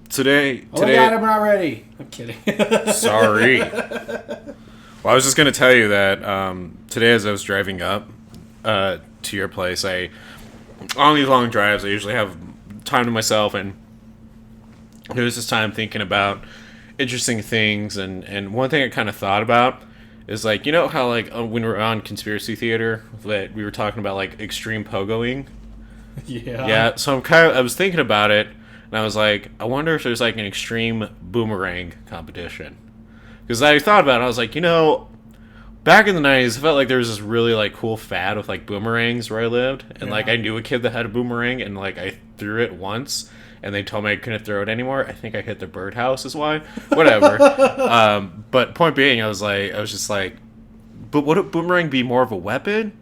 Today. Oh my God, I'm not ready. I'm kidding. Sorry. Well, I was just going to tell you that today as I was driving up to your place, on these long drives, I usually have time to myself, and there was this time thinking about interesting things, and one thing I kind of thought about is, like, you know how, like, when we were on Conspiracy Theater, that we were talking about, like, extreme pogoing? Yeah, so I was thinking about it, and I was like, I wonder if there's, like, an extreme boomerang competition. Because I thought about it, I was like, back in the 90s, I felt like there was this really, like, cool fad with, like, boomerangs where I lived. And, like, I knew a kid that had a boomerang, and, like, I threw it once, and they told me I couldn't throw it anymore. I think I hit the birdhouse is why. Whatever. But point being, I was just like, but would a boomerang be more of a weapon?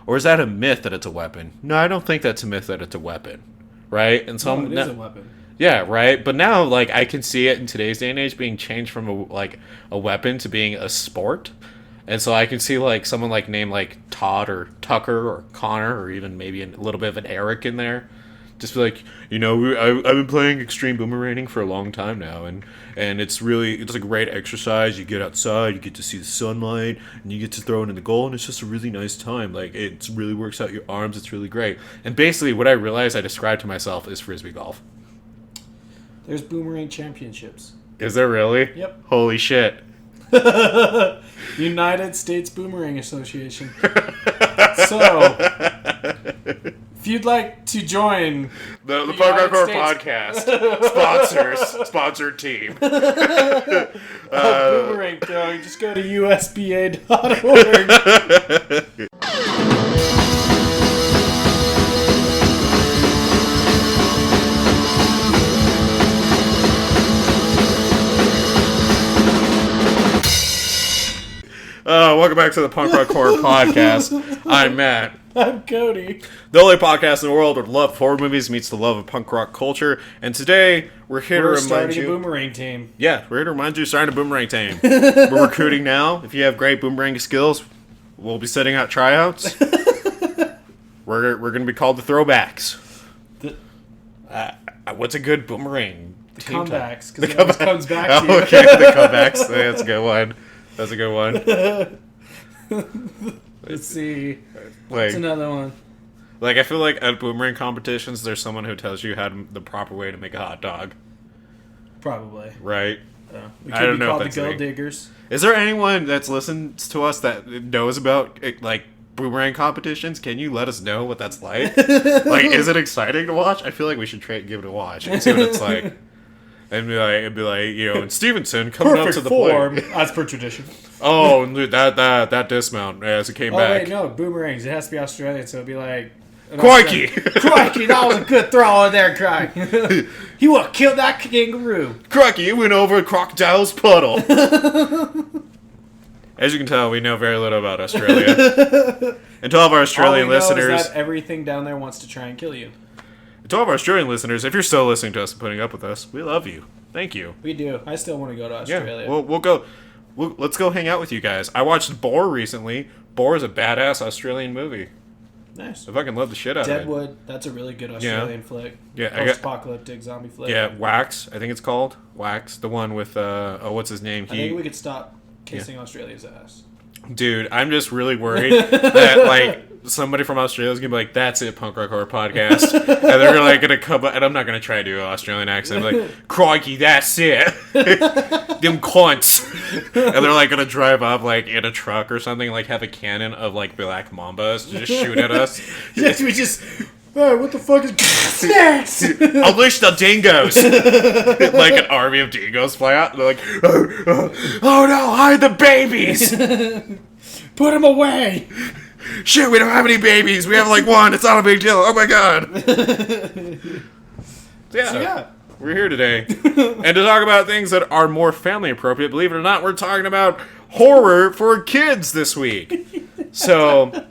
Or is that a myth that it's a weapon? No, I don't think that's a myth that it's a weapon. Right? And so it is a weapon. Yeah, right. But now, like, I can see it in today's day and age being changed from a weapon to being a sport. And so I can see, like, someone like named like Todd or Tucker or Connor or even maybe a little bit of an Eric in there. Just be like, I've been playing extreme boomeranging for a long time now, and it's a great exercise. You get outside, you get to see the sunlight, and you get to throw it in the goal, and it's just a really nice time. Like, it really works out your arms. It's really great. And basically, what I realized I described to myself is Frisbee golf. There's boomerang championships. Is there really? Yep. Holy shit. United States Boomerang Association. So, if you'd like to join the Punk Rock Horror Podcast sponsored team. Boomerang throwing, just go to usba.org. Welcome back to the Punk Rock Horror Podcast. I'm Matt. I'm Cody. The only podcast in the world where the love of horror movies meets the love of punk rock culture. And today, we're here to remind you... starting a boomerang team. Yeah, we're here to remind you starting a boomerang team. We're recruiting now. If you have great boomerang skills, we'll be setting out tryouts. We're going to be called the Throwbacks. What's a good boomerang team? Comebacks, because it always comes back to you. Okay, the comebacks. That's a good one. That's a good one. Let's see. What's another one? Like, I feel like at boomerang competitions, there's someone who tells you the proper way to make a hot dog. Probably. Right? We could be called the Gold Diggers. Is there anyone that's listens to us that knows about, like, boomerang competitions? Can you let us know what that's like? Like, is it exciting to watch? I feel like we should give it a watch and see what it's like. And be like, and Stevenson coming out to the form, plate. as per tradition. Oh, that dismount as it came back. Oh, wait, no, boomerangs. It has to be Australian, so it'd be like... Crikey! Crikey, that was a good throw in there, Crikey. He would have killed that kangaroo. Crikey, you went over a crocodile's puddle. As you can tell, we know very little about Australia. And to all of our Australian listeners... All we know is that everything down there wants to try and kill you. To all of our Australian listeners, if you're still listening to us and putting up with us, we love you. Thank you. We do. I still want to go to Australia. Yeah, we'll go. Let's go hang out with you guys. I watched Boar recently. Boar is a badass Australian movie. Nice. I fucking love the shit out of it. Deadwood. That's a really good Australian flick. Yeah. Post-apocalyptic zombie flick. Yeah, Wax. I think it's called Wax. The one with what's his name? I think we could stop kissing Australia's ass. Dude, I'm just really worried that, like, somebody from Australia is going to be like, that's it, Punk Rock Horror Podcast. And they're like going to come up, and I'm not going to try to do an Australian accent. I'm like, crikey, that's it. Them cunts. And they're like going to drive up, like, in a truck or something, like have a cannon of, like, black mambas to just shoot at us. Yes, we just... Hey, what the fuck is... Snacks! Unleash the dingoes! Like an army of dingoes fly out, and they're like, oh no, hide the babies! Put them away! Shit, we don't have any babies. We have like one. It's not a big deal. Oh my god. So we're here today. And to talk about things that are more family appropriate, believe it or not, we're talking about horror for kids this week. So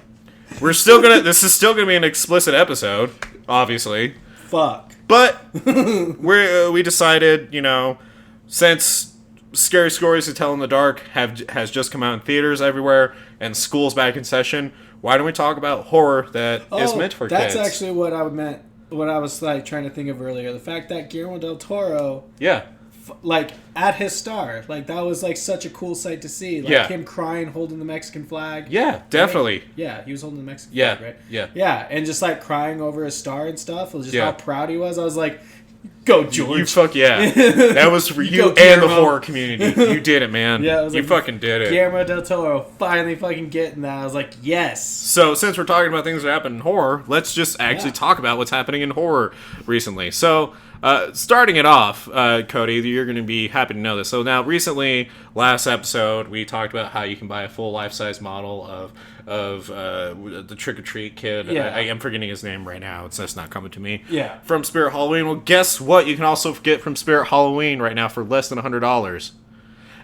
this is still gonna be an explicit episode, obviously. Fuck. But we decided, since Scary Stories to Tell in the Dark has just come out in theaters everywhere and school's back in session, why don't we talk about horror that is meant for kids? That's actually what I meant what I was like trying to think of earlier. The fact that Guillermo del Toro, Yeah. like at his star, like that was like such a cool sight to see. Like him crying, holding the Mexican flag. Yeah, definitely. Yeah, he was holding the Mexican flag, right? Yeah. Yeah, and just like crying over his star and stuff. It was just how proud he was. I was like, go George. You fuck yeah. That was for you and the horror community. You did it, man. Yeah, you fucking did it. Guillermo del Toro finally fucking getting that. I was like, yes. So since we're talking about things that happen in horror, let's just actually talk about what's happening in horror recently. So starting it off, Cody, you're going to be happy to know this. So now recently, last episode, we talked about how you can buy a full life-size model of the Trick-or-Treat kid. Yeah. I am forgetting his name right now. It's just not coming to me. Yeah. From Spirit Halloween. Well, guess what? You can also get from Spirit Halloween right now for less than $100.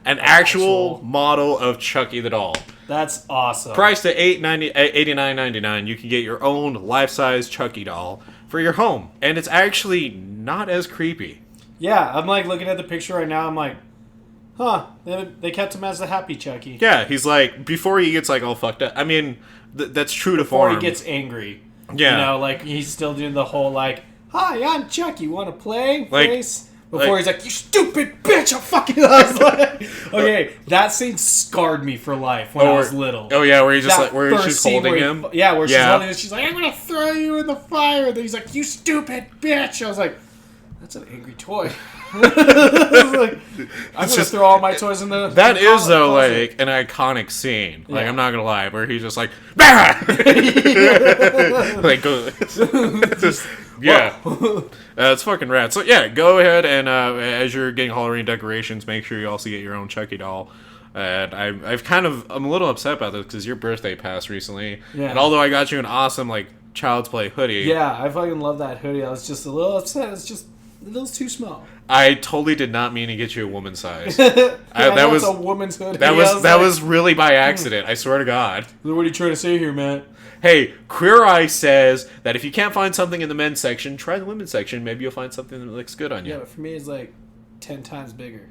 An actual model of Chucky the doll. That's awesome. Priced at $89.99, you can get your own life-size Chucky doll for your home. And it's actually not as creepy. Yeah, I'm like looking at the picture right now. I'm like, huh, they kept him as the happy Chucky. Yeah, he's like, before he gets like all fucked up. I mean, that's true to form. Before he gets angry. Yeah. You know, like he's still doing the whole like, hi, I'm Chucky, want to play? Like, face? Before he's like, you stupid bitch, I fucking... I was like, okay, that scene scarred me for life when I was little. Oh yeah, where he's just like, where she's holding him. Where she's holding him. She's like, I'm gonna throw you in the fire. And then he's like, you stupid bitch. I was like, that's an angry toy. I was like, I'm gonna throw all my toys in the... That is, though, like, an iconic scene. Like, I'm not gonna lie, where he's just like, bah! Like, just... Yeah. It's fucking rad. So, yeah, go ahead and as you're getting Halloween decorations, make sure you also get your own Chucky doll. And I'm a little upset about this because your birthday passed recently. Yeah. And although I got you an awesome, like, Child's Play hoodie. Yeah, I fucking love that hoodie. I was just a little upset. It's just a little too small. I totally did not mean to get you a woman's size. That was a woman's hoodie. That was really by accident. I swear to God. What are you trying to say here, man? Hey, Queer Eye says that if you can't find something in the men's section, try the women's section. Maybe you'll find something that looks good on you. Yeah, but for me, it's like 10 times bigger.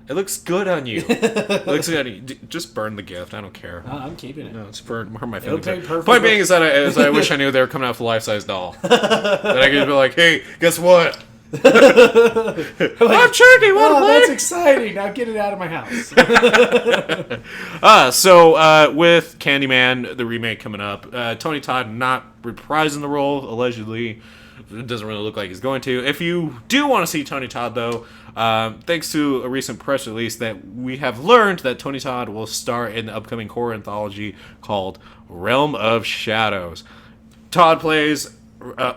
It looks good on you. It looks good on you. Just burn the gift. I don't care. I'm keeping it. No, it's burn my feelings. Point being is that I wish I knew they were coming out with a life-size doll. That I could be like, hey, guess what? I'm Chucky. That's exciting. Now get it out of my house. So with Candyman, the remake coming up, Tony Todd not reprising the role, allegedly. It doesn't really look like he's going to. If you do want to see Tony Todd, though, thanks to a recent press release that we have learned that Tony Todd will star in the upcoming horror anthology called Realm of Shadows. Todd plays a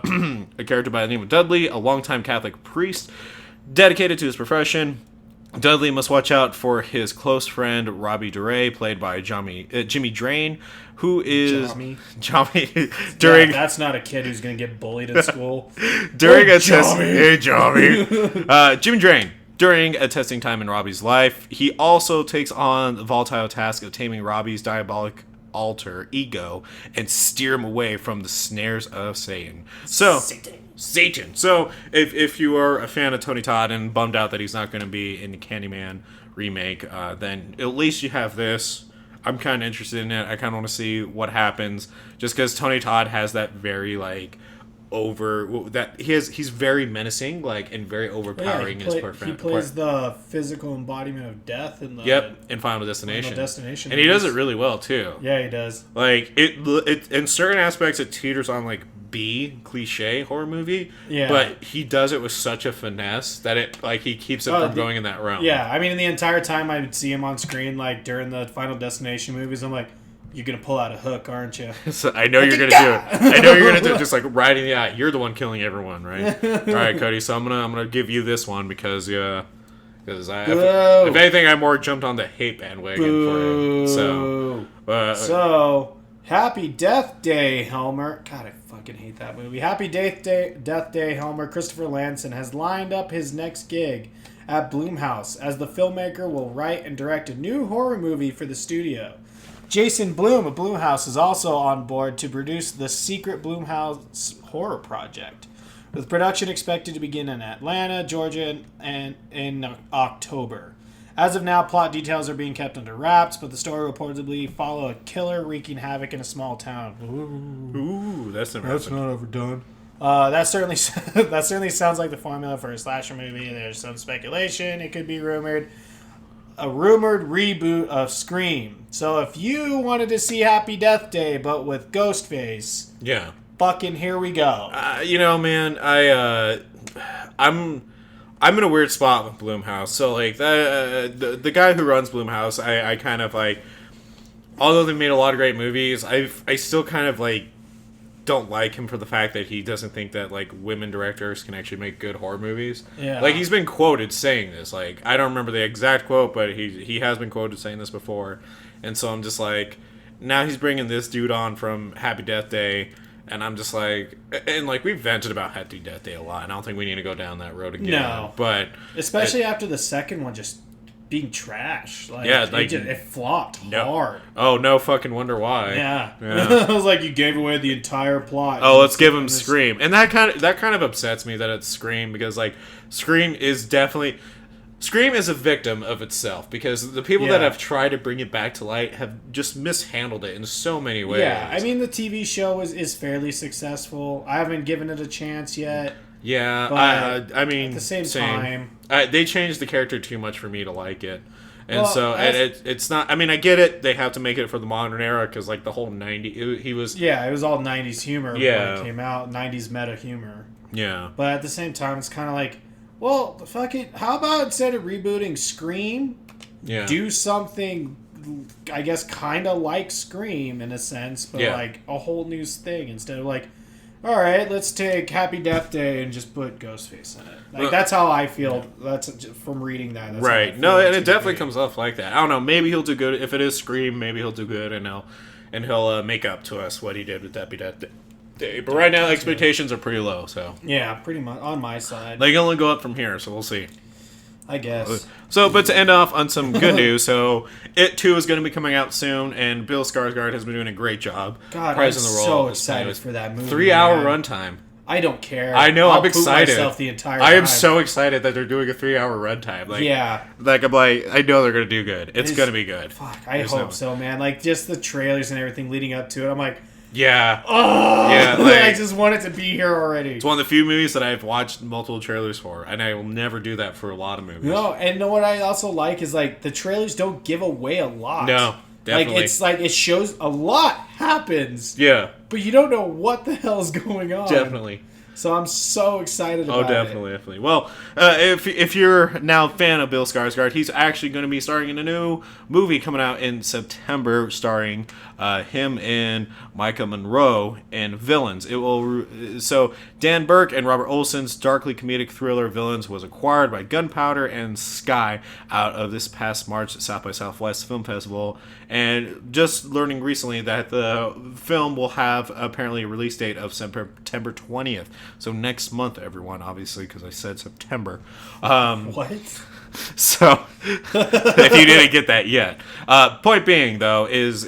character by the name of Dudley, a longtime Catholic priest dedicated to his profession. Dudley must watch out for his close friend Robbie DeRay, played by Jimmy Drain, who is Jimmy during. Yeah, that's not a kid who's going to get bullied in school. During a test, hey Jimmy Drain. During a testing time in Robbie's life, he also takes on the volatile task of taming Robbie's diabolic alter ego and steer him away from the snares of Satan. Satan. So if you are a fan of Tony Todd and bummed out that he's not going to be in the Candyman remake, then at least you have this. I'm kind of interested in it. I kind of want to see what happens, just because Tony Todd has that very like he's very menacing, like, and very overpowering. He plays the physical embodiment of death in the in Final Destination. And he does it really well too. Yeah, he does. Like it in certain aspects it teeters on like B cliche horror movie. Yeah. But he does it with such a finesse that it like he keeps it from going in that realm. Yeah, I mean the entire time I would see him on screen, like during the Final Destination movies, I'm like, you're going to pull out a hook, aren't you? So I know you're going to do it. I know you're going to do it just like right in the eye. You're the one killing everyone, right? All right, Cody. So I'm gonna give you this one because if anything, I more jumped on the hate bandwagon for it. So Happy Death Day, Helmer. God, I fucking hate that movie. Happy Death Day, Helmer. Christopher Lanson has lined up his next gig at Blumhouse as the filmmaker will write and direct a new horror movie for the studio. Jason Blum of Blumhouse is also on board to produce the secret Blumhouse horror project, with production expected to begin in Atlanta, Georgia, and in October. As of now, plot details are being kept under wraps, but the story will reportedly follow a killer wreaking havoc in a small town. Ooh, that's not overdone. That certainly that certainly sounds like the formula for a slasher movie. There's some speculation. It could be rumored. A rumored reboot of Scream. So if you wanted to see Happy Death Day but with Ghostface, Yeah. fucking here we go. Man, I'm in a weird spot with Blumhouse. So like the guy who runs Blumhouse, I kind of like. Although they made a lot of great movies, I still kind of like don't like him for the fact that he doesn't think that like women directors can actually make good horror movies. Yeah. Like he's been quoted saying this. Like I don't remember the exact quote, but he has been quoted saying this before. And so I'm just like, now he's bringing this dude on from Happy Death Day, and I'm just like, and like we've vented about Happy Death Day a lot, and I don't think we need to go down that road again. No. But especially after the second one just being trash. Like, yeah, like it flopped hard. Oh, no fucking wonder why. Yeah. Yeah. I was like, you gave away the entire plot. Oh, let's give him Scream. And that kind of upsets me that it's Scream, because like Scream is a victim of itself, because the people that have tried to bring it back to light have just mishandled it in so many ways. Yeah, I mean the TV show is fairly successful. I haven't given it a chance yet. Yeah, but I mean, at the same time, they changed the character too much for me to like it, and well, it's not. I mean, I get it; they have to make it for the modern era, because like the whole he was. Yeah, it was all '90s humor when it came out. '90s meta humor. Yeah, but at the same time, it's kind of like, well, fucking, how about instead of rebooting Scream, do something, I guess, kind of like Scream in a sense, but like a whole new thing instead of like. All right, let's take Happy Death Day and just put Ghostface in it. Like that's how I feel. That's from reading that. That's right. No, and it definitely comes off like that. I don't know. Maybe he'll do good if it is Scream. Maybe he'll do good, and he'll make up to us what he did with Happy Death Day. But right now, expectations are pretty low. So yeah, pretty much on my side. They can only go up from here, so we'll see. I guess. So, but to end off on some good news, so It 2 is going to be coming out soon, and Bill Skarsgård has been doing a great job. God, I'm so excited for that movie. 3-hour runtime. I don't care. I know, I'm excited. myself the entire I am time. so excited that they're doing a 3-hour runtime. Like, yeah. Like, I'm like, I know they're going to do good. It's going to be good. Fuck, I hope so, man. Like, just the trailers and everything leading up to it, I'm like... Yeah. Oh, yeah, like, I just want it to be here already. It's one of the few movies that I've watched multiple trailers for, and I will never do that for a lot of movies. No, and what I also like is, like, the trailers don't give away a lot. No, definitely. Like, it's like, it shows a lot happens. Yeah. But you don't know what the hell's going on. Definitely. So I'm so excited about it. Oh, definitely. Well, if you're now a fan of Bill Skarsgård, he's actually going to be starring in a new movie coming out in September, starring him and Micah Monroe in Villains. So Dan Burke and Robert Olson's darkly comedic thriller Villains was acquired by Gunpowder and Sky out of this past March South by Southwest Film Festival, and just learning recently that the film will have apparently a release date of September 20th. So next month, everyone, obviously, because I said September. What? So, if you didn't get that yet. Point being, though, is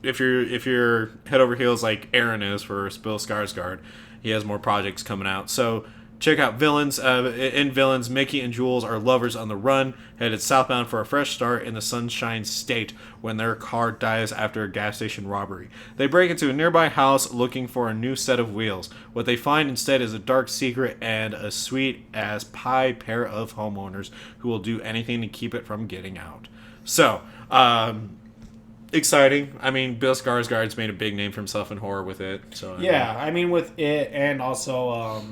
if you're head over heels like Aaron is for Bill Skarsgård, he has more projects coming out. So check out Villains. In Villains, Mickey and Jules are lovers on the run, headed southbound for a fresh start in the Sunshine State when their car dies after a gas station robbery. They break into a nearby house looking for a new set of wheels. What they find instead is a dark secret and a sweet-as pie pair of homeowners who will do anything to keep it from getting out. So, exciting. I mean, Bill Skarsgård's made a big name for himself in horror with it. So I mean with it, and also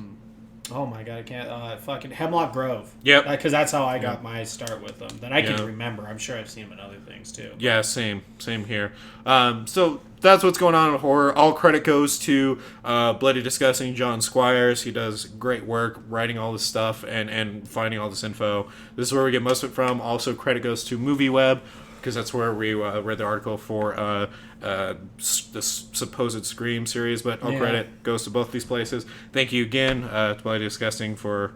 oh my god, I can't fucking Hemlock Grove. Yep. Because that's how I got my start with them. That I can remember. I'm sure I've seen them in other things too. Yeah, same here. So that's what's going on in horror. All credit goes to Bloody Disgusting John Squires. He does great work writing all this stuff and finding all this info. This is where we get most of it from. Also, credit goes to MovieWeb, because that's where we read the article for the supposed Scream series, but all credit goes to both these places. Thank you again to Bloody Disgusting for,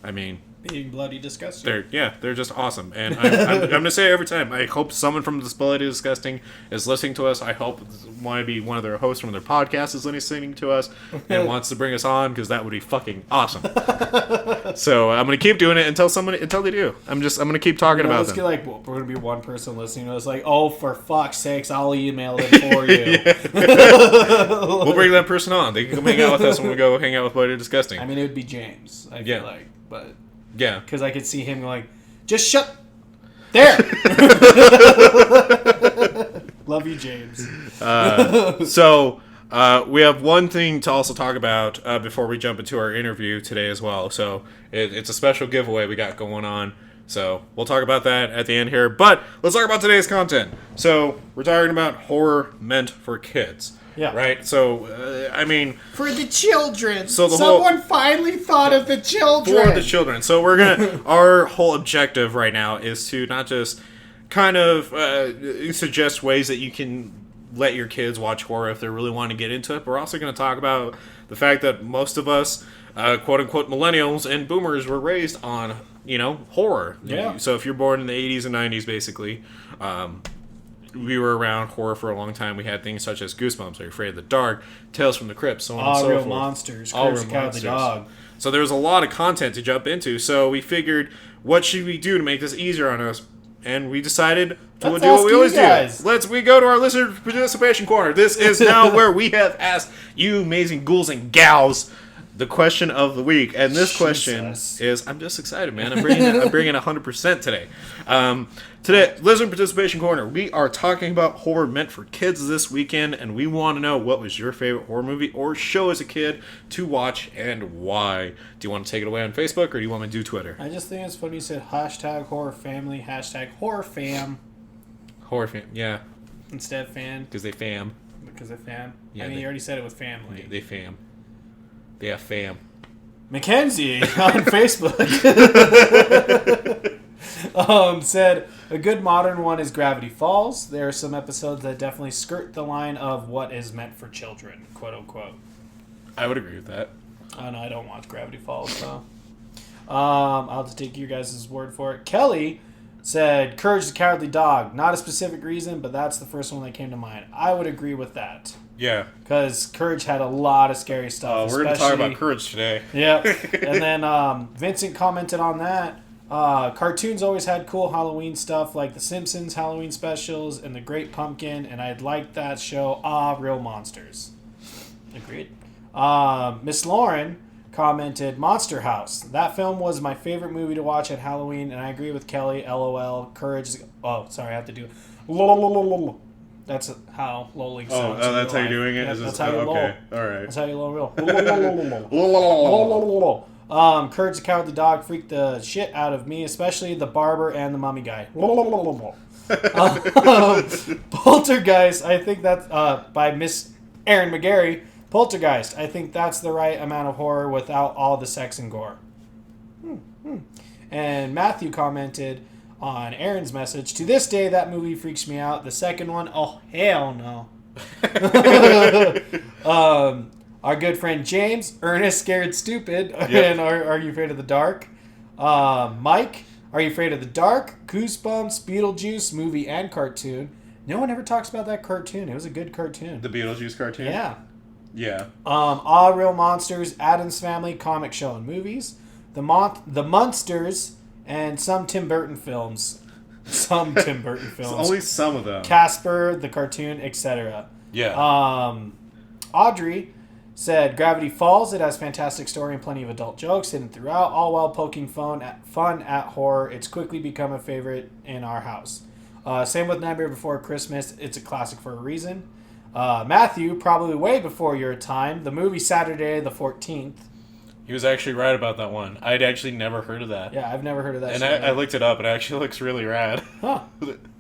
I mean, Being bloody disgusting. They're just awesome. And I'm going to say every time, I hope someone from This Bloody Disgusting is listening to us. I hope maybe one of their hosts from their podcast is listening to us and wants to bring us on, because that would be fucking awesome. So I'm going to keep doing it until they do. I'm going to keep talking about them. We're going to be one person listening to us like, oh, for fuck's sakes, I'll email it for you. We'll bring that person on. They can come hang out with us when we go hang out with Bloody Disgusting. I mean, it would be James, I feel like, but... Yeah. Because I could see him like, just shut... There! Love you, James. So, we have one thing to also talk about before we jump into our interview today as well. So, it's a special giveaway we got going on. So, we'll talk about that at the end here. But, let's talk about today's content. So, we're talking about horror meant for kids. Yeah. Right? So, for the children. So Someone finally thought of the children. For the children. So we're going to... Our whole objective right now is to not just kind of suggest ways that you can let your kids watch horror if they really want to get into it. But we're also going to talk about the fact that most of us, quote-unquote, millennials and boomers were raised on, horror. Yeah. So if you're born in the 80s and 90s, basically... we were around horror for a long time. We had things such as Goosebumps, Are You Afraid of the Dark, Tales from the Crypt, so on and so Real forth. Monsters, All Courage Real the Cowardly Monsters. Dog. So there was a lot of content to jump into. So we figured, what should we do to make this easier on us? And we decided to do what we always do. We go to our listener participation corner. This is now where we have asked you amazing ghouls and gals the question of the week. And this question is, I'm just excited, man. I'm bringing 100% today. Today, listener participation corner, we are talking about horror meant for kids this weekend, and we want to know, what was your favorite horror movie or show as a kid to watch and why? Do you want to take it away on Facebook, or do you want me to do Twitter? I just think it's funny you said hashtag horror family, hashtag horror fam. Horror fam, yeah. Instead of fan. Because they fam. Because they fam. Yeah, you already said it with family. They fam. They have fam. Mackenzie on Facebook said, a good modern one is Gravity Falls. There are some episodes that definitely skirt the line of what is meant for children, quote unquote. I would agree with that. Oh, no, I don't watch Gravity Falls, so. I'll have to take you guys' word for it. Kelly said, Courage the Cowardly Dog. Not a specific reason, but that's the first one that came to mind. I would agree with that. Yeah. Because Courage had a lot of scary stuff. We're going to talk about Courage today. Yep. And then Vincent commented on that. Cartoons always had cool Halloween stuff like The Simpsons Halloween specials and The Great Pumpkin, and I'd like that show, Real Monsters. Agreed. Miss Lauren commented, Monster House. That film was my favorite movie to watch at Halloween, and I agree with Kelly, LOL. Courage... Oh, sorry, I have to do... That's how lolling sounds. Oh, that's how you're doing it? Yeah, that's how you lol. Okay, alright. That's how you lol. Courage the Cowardly Dog freaked the shit out of me, especially the barber and the mummy guy. Poltergeist, I think that's by Miss Erin McGarry. Poltergeist, I think that's the right amount of horror without all the sex and gore. And Matthew commented on Aaron's message, to this day that movie freaks me out. The second one, oh hell no. Our good friend James, Ernest Scared Stupid, yep. And Are You Afraid of the Dark? Mike, Are You Afraid of the Dark? Goosebumps, Beetlejuice, movie and cartoon. No one ever talks about that cartoon. It was a good cartoon. The Beetlejuice cartoon? Yeah. Yeah. All Real Monsters, Addams Family, comic show and movies. The Munsters, and some Tim Burton films. Only some of them. Casper, the cartoon, etc. Yeah. Audrey said, Gravity Falls. It has fantastic story and plenty of adult jokes hidden throughout, all while poking fun at horror. It's quickly become a favorite in our house. Same with Nightmare Before Christmas. It's a classic for a reason. Matthew, probably way before your time, the movie Saturday the 14th. He was actually right about that one. I'd actually never heard of that. Yeah, I've never heard of that. And I looked it up. It actually looks really rad. Huh.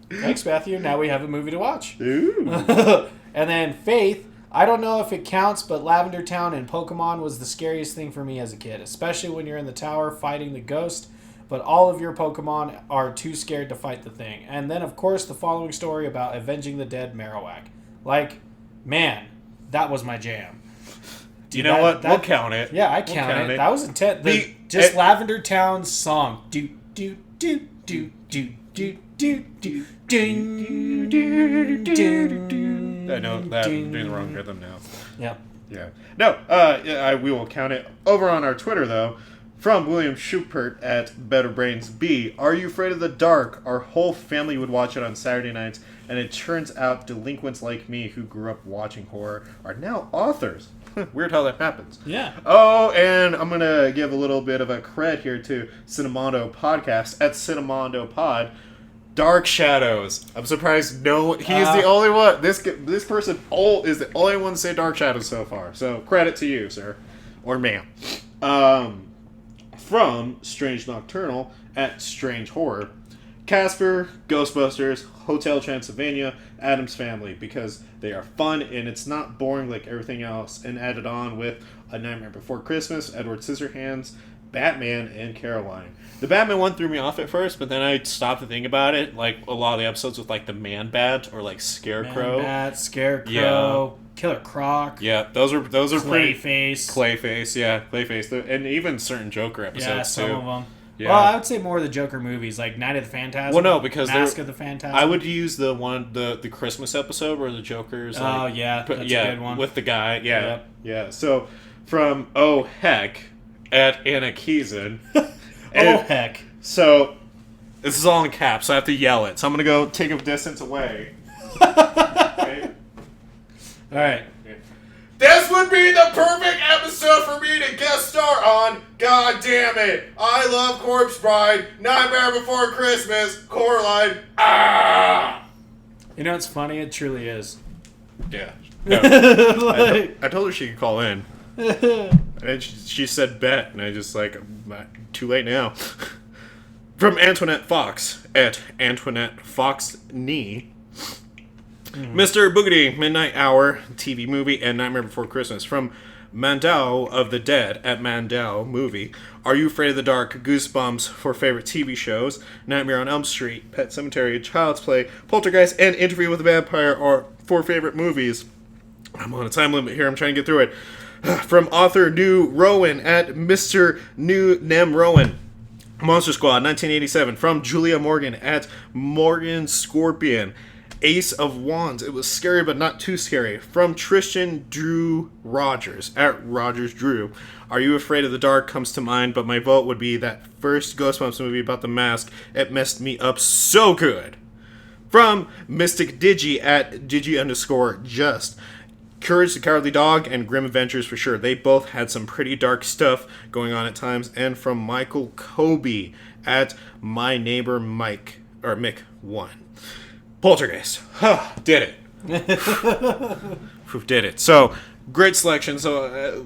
Thanks, Matthew. Now we have a movie to watch. Ooh. And then Faith, I don't know if it counts, but Lavender Town and Pokemon was the scariest thing for me as a kid, especially when you're in the tower fighting the ghost, but all of your Pokemon are too scared to fight the thing. And then, of course, the following story about avenging the dead Marowak. Like, man, that was my jam. Dude, you know what? We'll count it. Yeah, I We'll count it. That was intense. Lavender Town's song. Do do do do do do do do do do. I know that I'm doing the wrong rhythm now. Yeah. Yeah. No, we will count it. Over on our Twitter, though, from William Schupert at Better Brains B. Are you afraid of the dark? Our whole family would watch it on Saturday nights, and it turns out delinquents like me who grew up watching horror are now authors. Weird how that happens. Yeah. Oh, and I'm going to give a little bit of a cred here to Cinemondo Podcast at Cinemondo Pod. Dark Shadows. I'm surprised he's the only one. This person is the only one to say Dark Shadows so far. So credit to you, sir. Or ma'am. From Strange Nocturnal at Strange Horror. Casper, Ghostbusters, Hotel Transylvania, Addams Family, because they are fun and it's not boring like everything else, and added on with A Nightmare Before Christmas, Edward Scissorhands, Batman, and Caroline. The Batman one threw me off at first, but then I stopped to think about it. Like a lot of the episodes with like the Man-Bat or like Scarecrow. Man-Bat, Scarecrow, Killer Croc. Yeah, those are Clayface. Clayface, and even certain Joker episodes yeah, some too. of them. Yeah. Well, I would say more of the Joker movies, like Night of the Phantasm. Well, no, because Mask of the Phantasm. I would use the Christmas episode where the Joker's. Like, oh yeah, that's a good one with the guy. Yeah, yep. Yeah. So from Heck at Anna Keeson. Heck. So this is all in caps, so I have to yell it. So I'm gonna go take a distance away. Okay. All right. This would be the perfect episode for me to guest star on. God damn it. I Love Corpse Bride, Nightmare Before Christmas, Coraline. Ah! You know what's funny? It truly is. Yeah. No. I told her she could call in. And she said bet, and I just like, too late now. From Antoinette Fox at Antoinette Fox Knee. Mr. Boogedy, Midnight Hour, TV movie, and Nightmare Before Christmas. From Mandel of the Dead at Mandel Movie. Are You Afraid of the Dark? Goosebumps for favorite TV shows. Nightmare on Elm Street, Pet Sematary, Child's Play, Poltergeist, and Interview with a Vampire are 4 favorite movies. I'm on a time limit here. I'm trying to get through it. From author New Rowan at Mr. New Nem Rowan. Monster Squad, 1987. From Julia Morgan at Morgan Scorpion. Ace of Wands. It was scary, but not too scary. From Tristan Drew Rogers at Rogers Drew. Are You Afraid of the Dark comes to mind, but my vote would be that first Ghostbumps movie about the mask. It messed me up so good. From Mystic Digi at Digi_just. Courage the Cowardly Dog and Grim Adventures for sure. They both had some pretty dark stuff going on at times. And from Michael Kobe at My Neighbor Mike, or Mick 1. Poltergeist. Did it. Did it. So, great selection. So,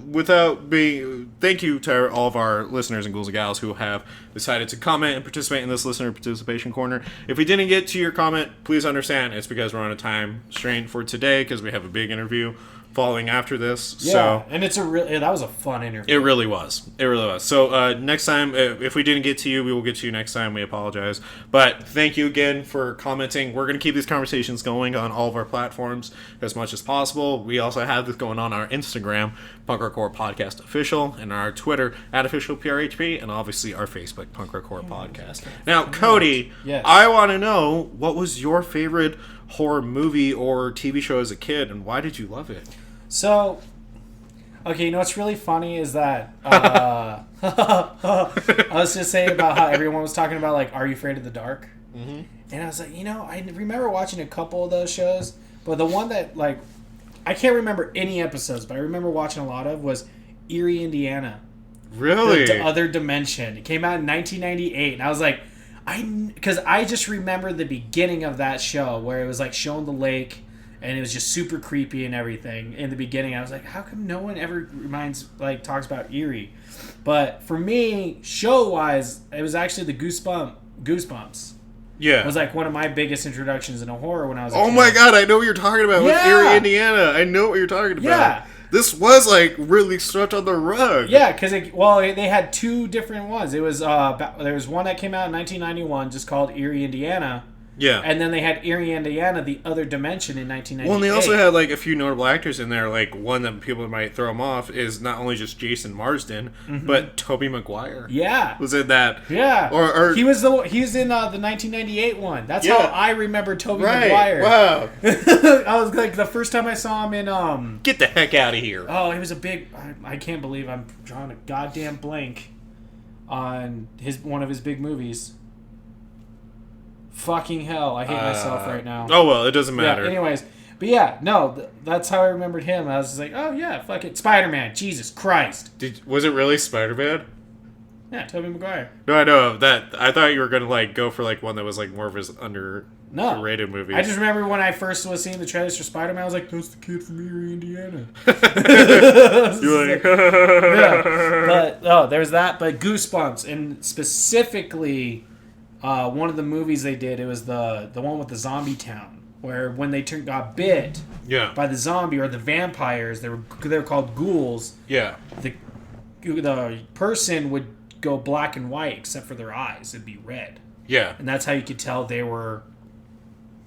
thank you to all of our listeners and ghouls and gals who have decided to comment and participate in this listener participation corner. If we didn't get to your comment, please understand it's because we're on a time strain for today because we have a big interview following after this. Yeah, so, and that was a fun interview. It really was. So next time, if we didn't get to you, we will get to you next time. We apologize. But thank you again for commenting. We're going to keep these conversations going on all of our platforms as much as possible. We also have this going on our Instagram, Punk Rock Horror Podcast Official, and our Twitter, @OfficialPRHP, and obviously our Facebook, Punk Rock Horror Podcast. Now, Cody, yes. I want to know, what was your favorite horror movie or TV show as a kid, and why did you love it? So, okay, you know what's really funny is that I was just saying about how everyone was talking about, like, Are You Afraid of the Dark? Mm-hmm. And I was like, I remember watching a couple of those shows, but the one that, like, I can't remember any episodes, but I remember watching a lot of was Erie, Indiana. Really? The Other Dimension. It came out in 1998, and I was like, because I just remember the beginning of that show where it was, like, showing the lake, and it was just super creepy and everything. In the beginning, I was like, how come no one ever talks about Erie? But for me, show-wise, it was actually the Goosebumps. Yeah. It was like one of my biggest introductions into horror when I was a kid. Oh my god, I know what you're talking about with Yeah. Erie, Indiana. I know what you're talking about. Yeah. This was, like, really swept on the rug. Yeah, because they had 2 different ones. It was there was one that came out in 1991 just called Erie, Indiana, Yeah. And then they had Erie, Indiana, The Other Dimension in 1998. Well, and they also had like a few notable actors in there. Like one that people might throw him off is not only just Jason Marsden, but Tobey Maguire. Yeah. Was in that. Yeah. Or he was in the 1998 one. That's how I remember Tobey Maguire. Wow. I was like, the first time I saw him in Get the heck out of here. Oh, he was a big. I can't believe I'm drawing a goddamn blank on one of his big movies. Fucking hell, I hate myself right now. Oh well, it doesn't matter. Yeah, anyways, but yeah, no, that's how I remembered him. I was just like, oh yeah, fuck it, Spider-Man. Jesus Christ. Was it really Spider-Man? Yeah, Tobey Maguire. No, I know that. I thought you were gonna like go for like one that was like more of his underrated movie. I just remember when I first was seeing the trailers for Spider-Man, I was like, that's the kid from Erie, Indiana. You're like, yeah. But there's that. But Goosebumps, and specifically. One of the movies they did, it was the one with the zombie town, where when they got bit by the zombie or the vampires, they were called ghouls. Yeah. The person would go black and white except for their eyes; it'd be red. Yeah. And that's how you could tell they were,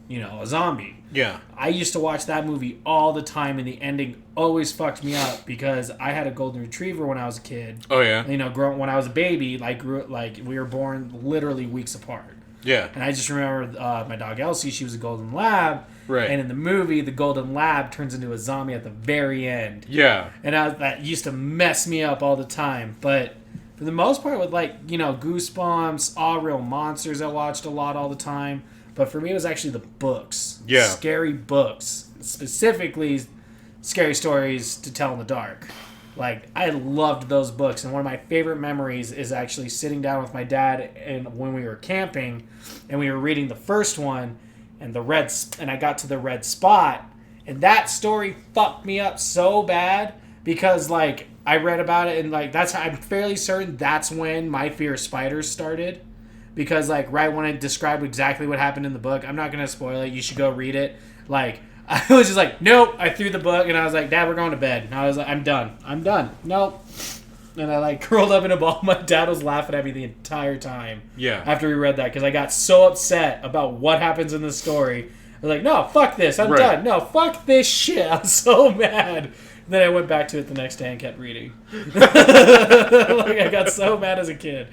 a zombie. Yeah. I used to watch that movie all the time, and the ending always fucked me up because I had a golden retriever when I was a kid. Oh yeah. When I was a baby, we were born literally weeks apart. Yeah. And I just remember my dog Elsie, she was a golden lab. Right. And in the movie, the golden lab turns into a zombie at the very end. Yeah. And that used to mess me up all the time. But for the most part, with Goosebumps, All Real Monsters, I watched a lot all the time. But for me, it was actually the books. Yeah. Scary books. Specifically, Scary Stories to Tell in the Dark. I loved those books. And one of my favorite memories is actually sitting down with my dad when we were camping. And we were reading the first one. And I got to the red spot. And that story fucked me up so bad. Because, I read about it. And, I'm fairly certain that's when my fear of spiders started. Because, right when it described exactly what happened in the book, I'm not going to spoil it. You should go read it. I was just like, nope. I threw the book, and I was like, Dad, we're going to bed. And I was like, I'm done. Nope. And I, curled up in a ball. My dad was laughing at me the entire time. Yeah. After we read that, because I got so upset about what happens in the story. I was like, no, fuck this. I'm done. No, fuck this shit. I'm so mad. Then I went back to it the next day and kept reading. I got so mad as a kid.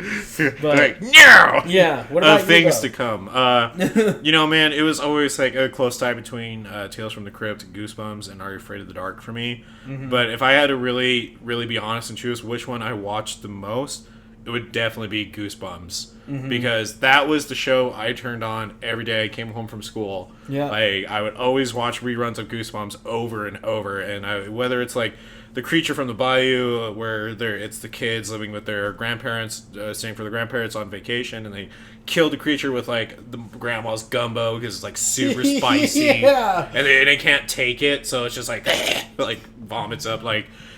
But no! Yeah. What about things to come. Man, it was always a close tie between Tales from the Crypt, Goosebumps, and Are You Afraid of the Dark for me. Mm-hmm. But if I had to really, really be honest and choose which one I watched the most, it would definitely be Goosebumps. Mm-hmm. Because that was the show I turned on every day I came home from school. Yeah. I would always watch reruns of Goosebumps over and over. And whether it's The Creature from the Bayou, where it's the kids living with their grandparents, staying for the grandparents on vacation, and they kill the creature with the grandma's gumbo because it's super spicy. Yeah. And they can't take it, so it's just vomits up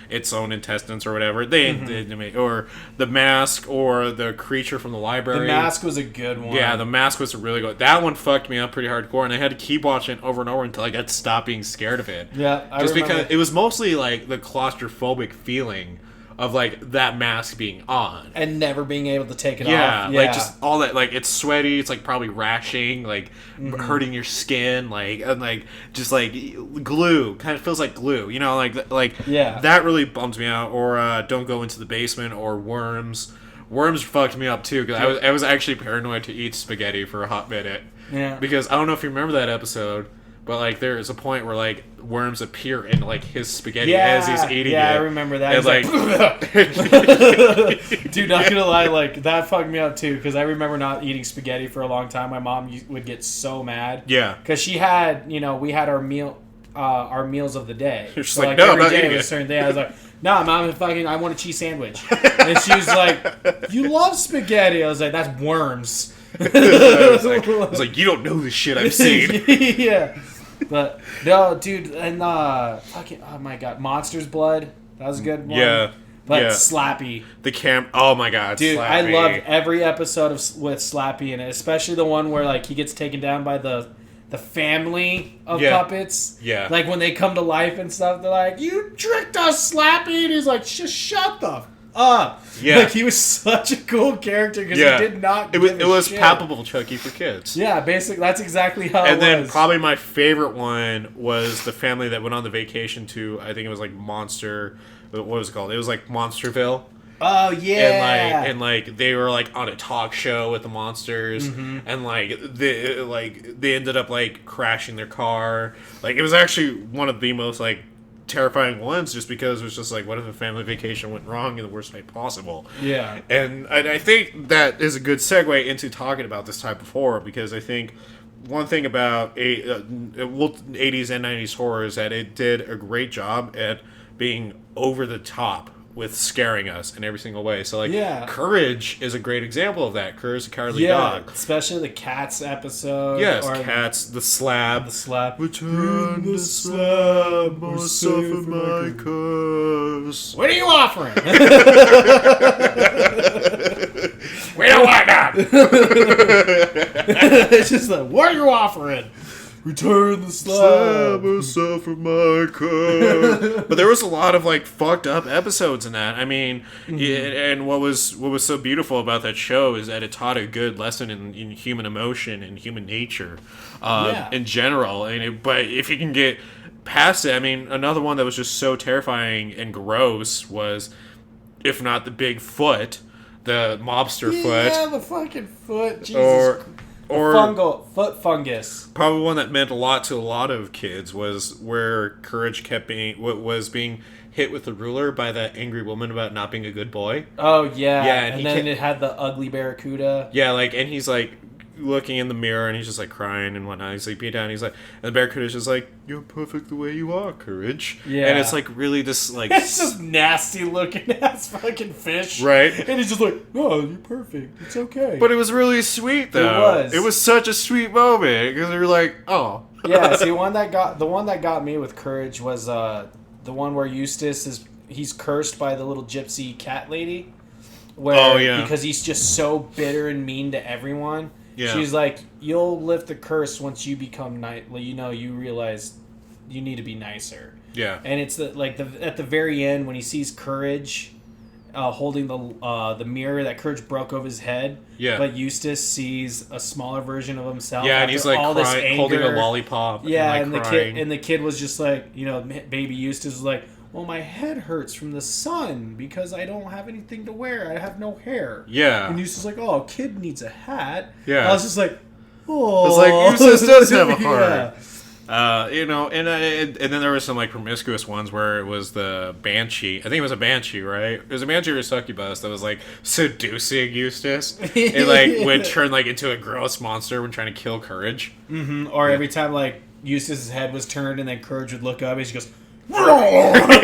its own intestines or whatever. They or The Mask or The Creature from the Library. The Mask was a good one. Yeah, The Mask was really good. That one fucked me up pretty hardcore, and I had to keep watching it over and over until I got to stop being scared of it. Yeah, just because it was mostly the claustrophobic feeling of that mask being on and never being able to take it off. Yeah, just all that. It's sweaty. It's probably rashing, hurting your skin, and just glue. Kind of feels like glue. Yeah. That really bums me out. Or Don't Go Into the Basement or Worms. Worms fucked me up too because I was actually paranoid to eat spaghetti for a hot minute. Yeah. Because I don't know if you remember that episode. But there is a point where worms appear in his spaghetti as he's eating it. Yeah, I remember that. And dude, not gonna lie, that fucked me up too because I remember not eating spaghetti for a long time. My mom would get so mad. Yeah, because she had, we had our meals of the day. She's so no, every I'm not day eating was a certain day. I was like, no, Mom, I want a cheese sandwich. And she was like, you love spaghetti. I was like, that's worms. I was like, you don't know the shit I've seen. Yeah. But no, dude, and oh my god, Monster's Blood. That was a good one. Yeah. But Slappy. Oh my god, dude, Slappy. I loved every episode with Slappy in it, especially the one where he gets taken down by the family of puppets. Yeah. When they come to life and stuff, they're like, "You tricked us, Slappy," and he's like, "Just shut the up. Yeah. Like, he was such a cool character because he did not give It was shit. palpable Chucky for kids. Yeah, basically, that's exactly how it was. And then probably my favorite one was the family that went on the vacation to, I think it was like Monster, what was it called? It was like Monsterville. Oh, yeah. And they were like on a talk show with the monsters, and they ended up like crashing their car. Like, it was actually one of the most like terrifying ones, just because it was just like, what if a family vacation went wrong in the worst way possible? Yeah. And I think that is a good segue into talking about this type of horror, because I think one thing about 80s and 90s horror is that it did a great job at being over the top with scaring us in every single way. So, like, Courage is a great example of that. Courage the Cowardly Dog. Especially the Cats episode. Yes, Cats, the Slab. The Slab. Return the slab, or suffer my curse. What are you offering? We don't want that! It's just like, what are you offering? Return the slab. Or suffer my curse. But there was a lot of like fucked up episodes in that. I mean, and what was so beautiful about that show is that it taught a good lesson in human emotion and human nature, in general. But if you can get past it, I mean, another one that was just so terrifying and gross was, if not the big foot, the mobster foot. Yeah, the fucking foot. Jesus. Or foot fungus. Probably one that meant a lot to a lot of kids was where Courage was being hit with the ruler by that angry woman about not being a good boy. Oh yeah, yeah, and then it had the ugly barracuda. Yeah, like, and he's like looking in the mirror and he's just like crying and whatnot. He's like beat down. He's like, and the barracuda's just like, "You're perfect the way you are, Courage." Yeah, and it's like really this like it's just nasty looking ass fucking fish, right? And he's just like, "No, you're perfect. It's okay." But it was really sweet though. It was such a sweet moment because you're like, oh. Yeah. See, the one that got me with Courage was the one where Eustace he's cursed by the little gypsy cat lady. Because he's just so bitter and mean to everyone. Yeah. She's like, you'll lift the curse once you become nice. You realize you need to be nicer. Yeah. And it's at the very end when he sees Courage holding the mirror that Courage broke over his head. Yeah. But Eustace sees a smaller version of himself. Yeah, and he's like crying, holding a lollipop. Yeah, and the kid was just like, baby Eustace was like, well, my head hurts from the sun because I don't have anything to wear. I have no hair. Yeah. And Eustace was like, oh, a kid needs a hat. Yeah. I was just like, oh. It's like, Eustace does have a heart. Yeah. And then there was some like promiscuous ones where it was the Banshee. I think it was a Banshee, right? It was a Banshee or a succubus that was like seducing Eustace. It like would turn like into a gross monster when trying to kill Courage. Mm-hmm. Or every time like Eustace's head was turned and then Courage would look up and she goes, but I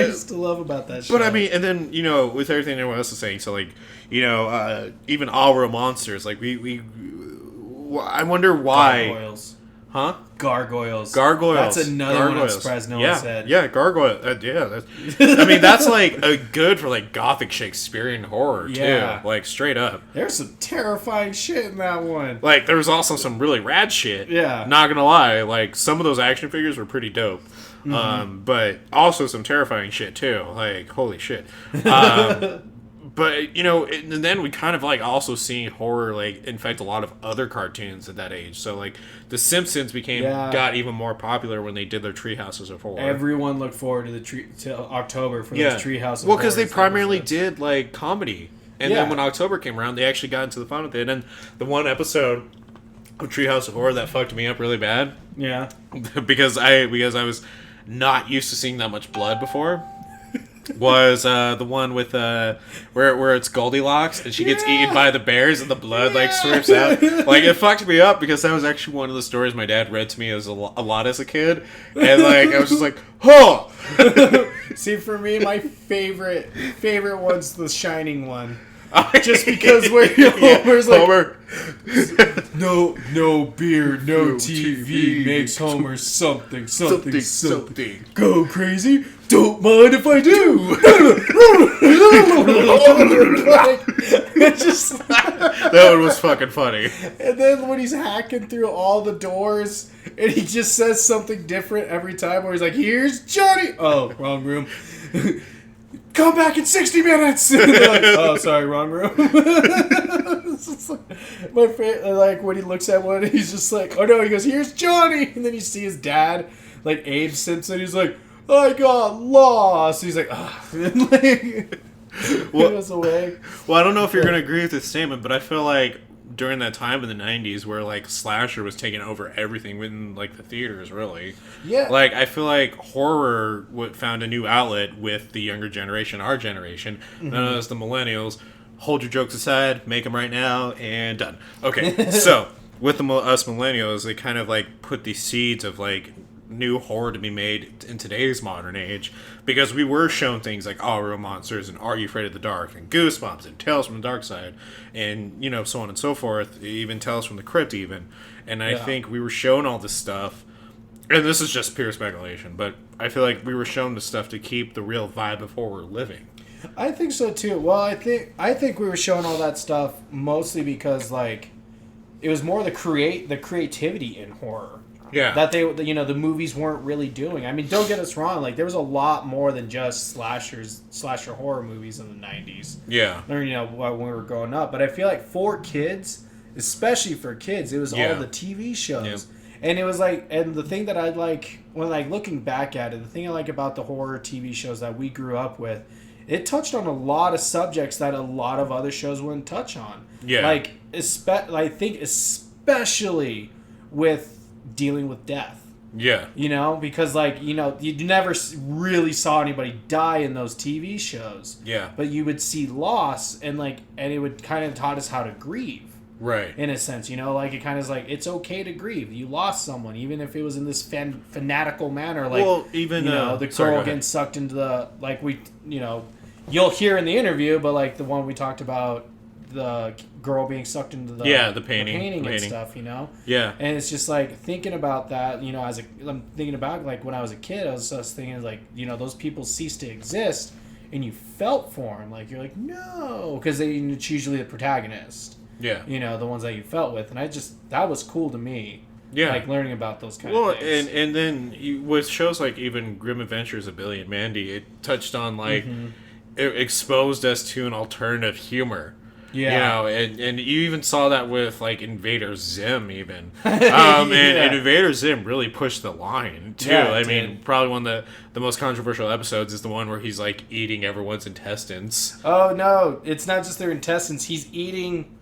used to love about that show. But I mean, and then with everything everyone else is saying, so like even our monsters, like I wonder why. Gargoyles. Huh? Gargoyles. Gargoyles. That's another one I'm surprised no one said. Yeah, gargoyle. I mean, that's like a good for like gothic Shakespearean horror too. Like straight up. There's some terrifying shit in that one. Like there was also some really rad shit. Yeah. Not gonna lie, like some of those action figures were pretty dope. Mm-hmm. But also some terrifying shit too. Like holy shit. But and then we kind of like also seeing horror like infect a lot of other cartoons at that age. So like The Simpsons got even more popular when they did their Treehouses of Horror. Everyone looked forward to October for those Treehouse of Horror. Well, because they primarily did like comedy, and then when October came around, they actually got into the fun with it. And the one episode of Treehouse of Horror that fucked me up really bad. Yeah, because I was not used to seeing that much blood before. Was the one with where it's Goldilocks and she gets eaten by the bears and the blood like swirls out. Like it fucked me up because that was actually one of the stories my dad read to me as a lot as a kid, and like I was just like, oh. See, for me, my favorite one's the Shining one. Just because where Homer's like, Homer. no beer, no TV makes Homer something. Go crazy. don't mind if I do. It's just That one was fucking funny. And then when he's hacking through all the doors and he just says something different every time where he's like, here's Johnny. Oh, wrong room. Come back in 60 minutes. And they're like, oh, sorry, wrong room. It's just like, my favorite, like when he looks at one, he's just like, oh no, he goes, here's Johnny. And then you see his dad, like Abe Simpson. He's like, I got lost. He's like, ah. And like, he goes away. Well, I don't know if you're going to agree with this statement, but I feel like during that time in the 90s where like slasher was taking over everything within like the theaters, really. Yeah. Like I feel like horror found a new outlet with the younger generation, our generation, known as the millennials. Hold your jokes aside, make them right now, and done. Okay, so with us millennials, they kind of like put these seeds of like new horror to be made in today's modern age, because we were shown things like All Real Monsters and Are You Afraid of the Dark and Goosebumps and Tales from the Dark Side and so on and so forth, even Tales from the Crypt even. And I think we were shown all this stuff, and this is just pure speculation, but I feel like we were shown this stuff to keep the real vibe of horror living. I think so too. Well, I think we were showing all that stuff mostly because like it was more the creativity in horror. Yeah. That the movies weren't really doing. I mean, don't get us wrong. Like there was a lot more than just slasher horror movies in the 90s. Yeah. Or when we were growing up. But I feel like for kids, especially for kids, it was all the TV shows. Yeah. And it was like, and the thing that I like when like looking back at it, the thing I like about the horror TV shows that we grew up with, it touched on a lot of subjects that a lot of other shows wouldn't touch on. Yeah. Like, I think especially with dealing with death. Yeah. Because like, you never really saw anybody die in those TV shows. Yeah. But you would see loss and it would kind of taught us how to grieve. Right. In a sense, like it kind of is like, it's okay to grieve. You lost someone, even if it was in this fanatical manner. Like, well, even, the girl getting sucked into the, like you'll hear in the interview, but like the one we talked about, the girl being sucked into the painting and stuff, Yeah. And it's just like thinking about that, I'm thinking about like when I was a kid, I was just thinking like, those people cease to exist and you felt for them. Like, you're like, no, because it's usually the protagonist. Yeah. The ones that you felt with. And that was cool to me. Yeah. Like learning about those kind of things. And then with shows like even Grim Adventures of Billy and Mandy, it touched on like, it exposed us to an alternative humor. Yeah. And you even saw that with like Invader Zim even. And Invader Zim really pushed the line too. Yeah, I mean, probably one of the most controversial episodes is the one where he's like eating everyone's intestines. Oh no, it's not just their intestines. He's eating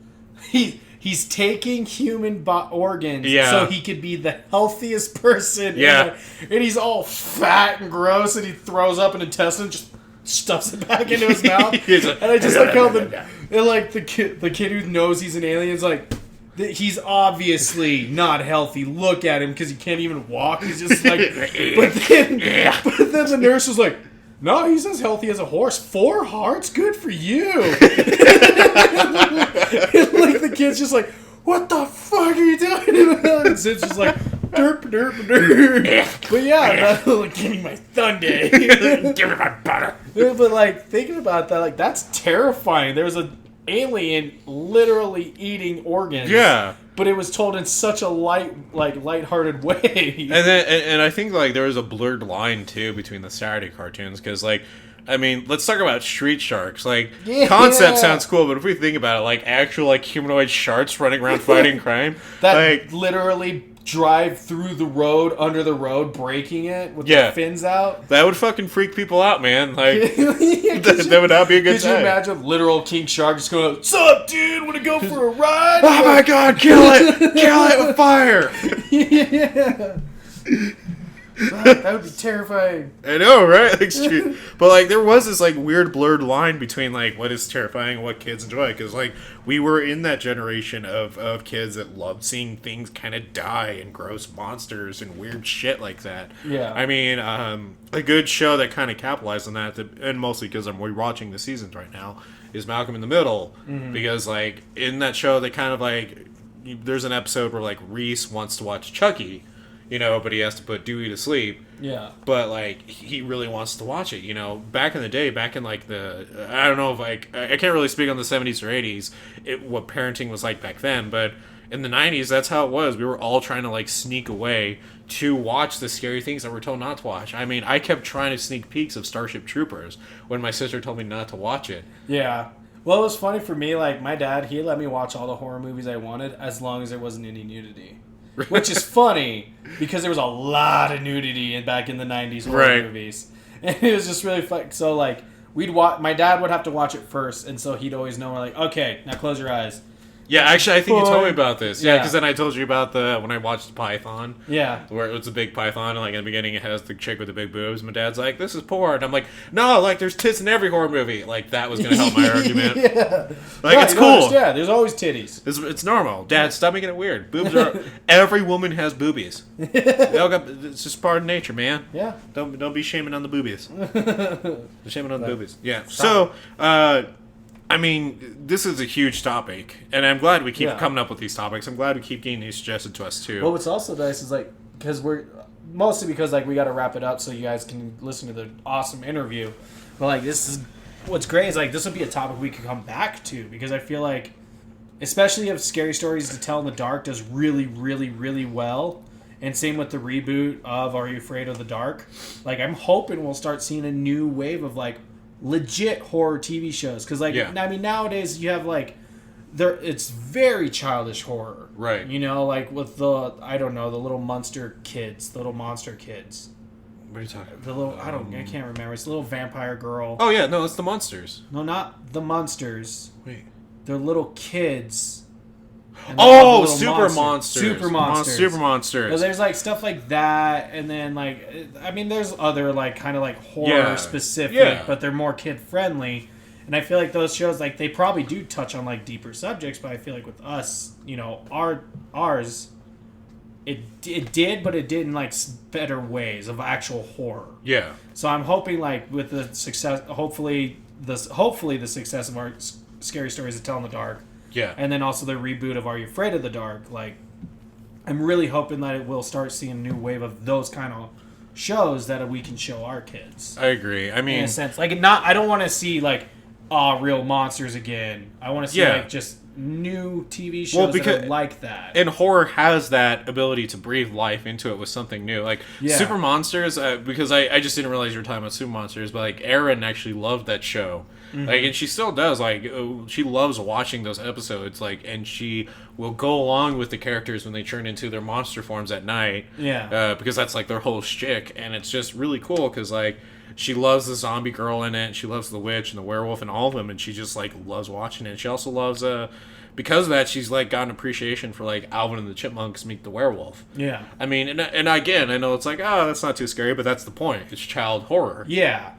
he's taking human organs so he could be the healthiest person. Yeah. And he's all fat and gross and he throws up an intestine, just stuffs it back into his mouth. And I just like how the kid who knows he's an alien is like, he's obviously not healthy. Look at him because he can't even walk. He's just like, but then the nurse was like, no, he's as healthy as a horse. 4 hearts, good for you. And like the kid's just like, what the fuck are you doing? And Sid's just like, derp, derp, derp. But yeah, like, give me my Sunday. Give me my butter. But like thinking about that, like that's terrifying. There was an alien literally eating organs. Yeah. But it was told in such a lighthearted way. And I think like there was a blurred line too between the Saturday cartoons because like, I mean, let's talk about Street Sharks. Like, concept sounds cool, but if we think about it, like actual like humanoid sharks running around fighting crime, that like literally drive through the road, under the road, breaking it with the fins out. That would fucking freak people out, man. Like, that would not be a good time. Could you imagine literal king shark just going, "What's up, dude? Want to go for a ride?" Oh my god, kill it! Kill it with fire! Yeah. That would be terrifying. I know, right? Like, but like, there was this like weird blurred line between like what is terrifying and what kids enjoy, because like we were in that generation of kids that loved seeing things kind of die and gross monsters and weird shit like that. Yeah. I mean, a good show that kind of capitalized on that, and mostly because I'm rewatching the seasons right now, is Malcolm in the Middle, because like in that show they kind of like there's an episode where like Reese wants to watch Chucky. but he has to put Dewey to sleep. Yeah. But, like, he really wants to watch it, Back in the day, back in, like, I don't know if, like, I can't really speak on the 70s or 80s, what parenting was like back then, but in the 90s, that's how it was. We were all trying to, like, sneak away to watch the scary things that we're told not to watch. I mean, I kept trying to sneak peeks of Starship Troopers when my sister told me not to watch it. Yeah. Well, it was funny for me, like, my dad, he let me watch all the horror movies I wanted as long as there wasn't any nudity. Which is funny, because there was a lot of nudity back in the 90s horror movies. And it was just really fun. So, like, my dad would have to watch it first, and so he'd always know, we're like, okay, now close your eyes. Yeah, actually, I think you told me about this. Yeah, because then I told you about when I watched Python. Yeah. Where it's a big python, and, like, in the beginning it has the chick with the big boobs. My dad's like, this is porn. I'm like, no, like, there's tits in every horror movie. Like, that was going to help my argument. Yeah. Like, it's cool. Yeah, there's always titties. It's normal. Dad, stop making it weird. Boobs are... every woman has boobies. It's just part of nature, man. Yeah. Don't be shaming on the boobies. Shaming on the boobies. Yeah. So, I mean, this is a huge topic, and I'm glad we keep coming up with these topics. I'm glad we keep getting these suggested to us, too. Well, what's also nice is, like, because like, we got to wrap it up so you guys can listen to the awesome interview. But, like, what's great is, like, this would be a topic we could come back to, because I feel like, especially if Scary Stories to Tell in the Dark does really, really, really well, and same with the reboot of Are You Afraid of the Dark, like, I'm hoping we'll start seeing a new wave of, like, legit horror TV shows, because, like, I mean, nowadays you have, like, it's very childish horror, right? Like with the little monster kids. What are you talking about? I can't remember. It's a little vampire girl. Oh yeah, no, it's the monsters. No, not the monsters. Wait, they're little kids. Oh, Super Monsters. Super Monsters. Super Monsters. So there's, like, stuff like that, and then, like, I mean, there's other, like, kind of, like, horror specific, but they're more kid friendly. And I feel like those shows, like, they probably do touch on, like, deeper subjects, but I feel like with us, ours, it did, but it did in, like, better ways of actual horror. Yeah. So I'm hoping, like, with the success, hopefully the success of our Scary Stories to Tell in the Dark. Yeah. And then also the reboot of Are You Afraid of the Dark? Like, I'm really hoping that it will start seeing a new wave of those kind of shows that we can show our kids. I agree. I mean, in a sense, like, I don't want to see, like, real monsters again. I want to see like just new TV shows that are like that. And horror has that ability to breathe life into it with something new. Like Super Monsters, because I just didn't realize you were talking about Super Monsters, but like Erin actually loved that show. Mm-hmm. Like, and she still does. Like, she loves watching those episodes. Like, and she will go along with the characters when they turn into their monster forms at night. Yeah. Because that's like their whole shtick, and it's just really cool because like she loves the zombie girl in it, and she loves the witch and the werewolf and all of them, and she just like loves watching it. She also loves because of that, she's like got an appreciation for like Alvin and the Chipmunks Meet the Werewolf. Yeah. I mean, and again, I know it's like, oh, that's not too scary, but that's the point. It's child horror. Yeah.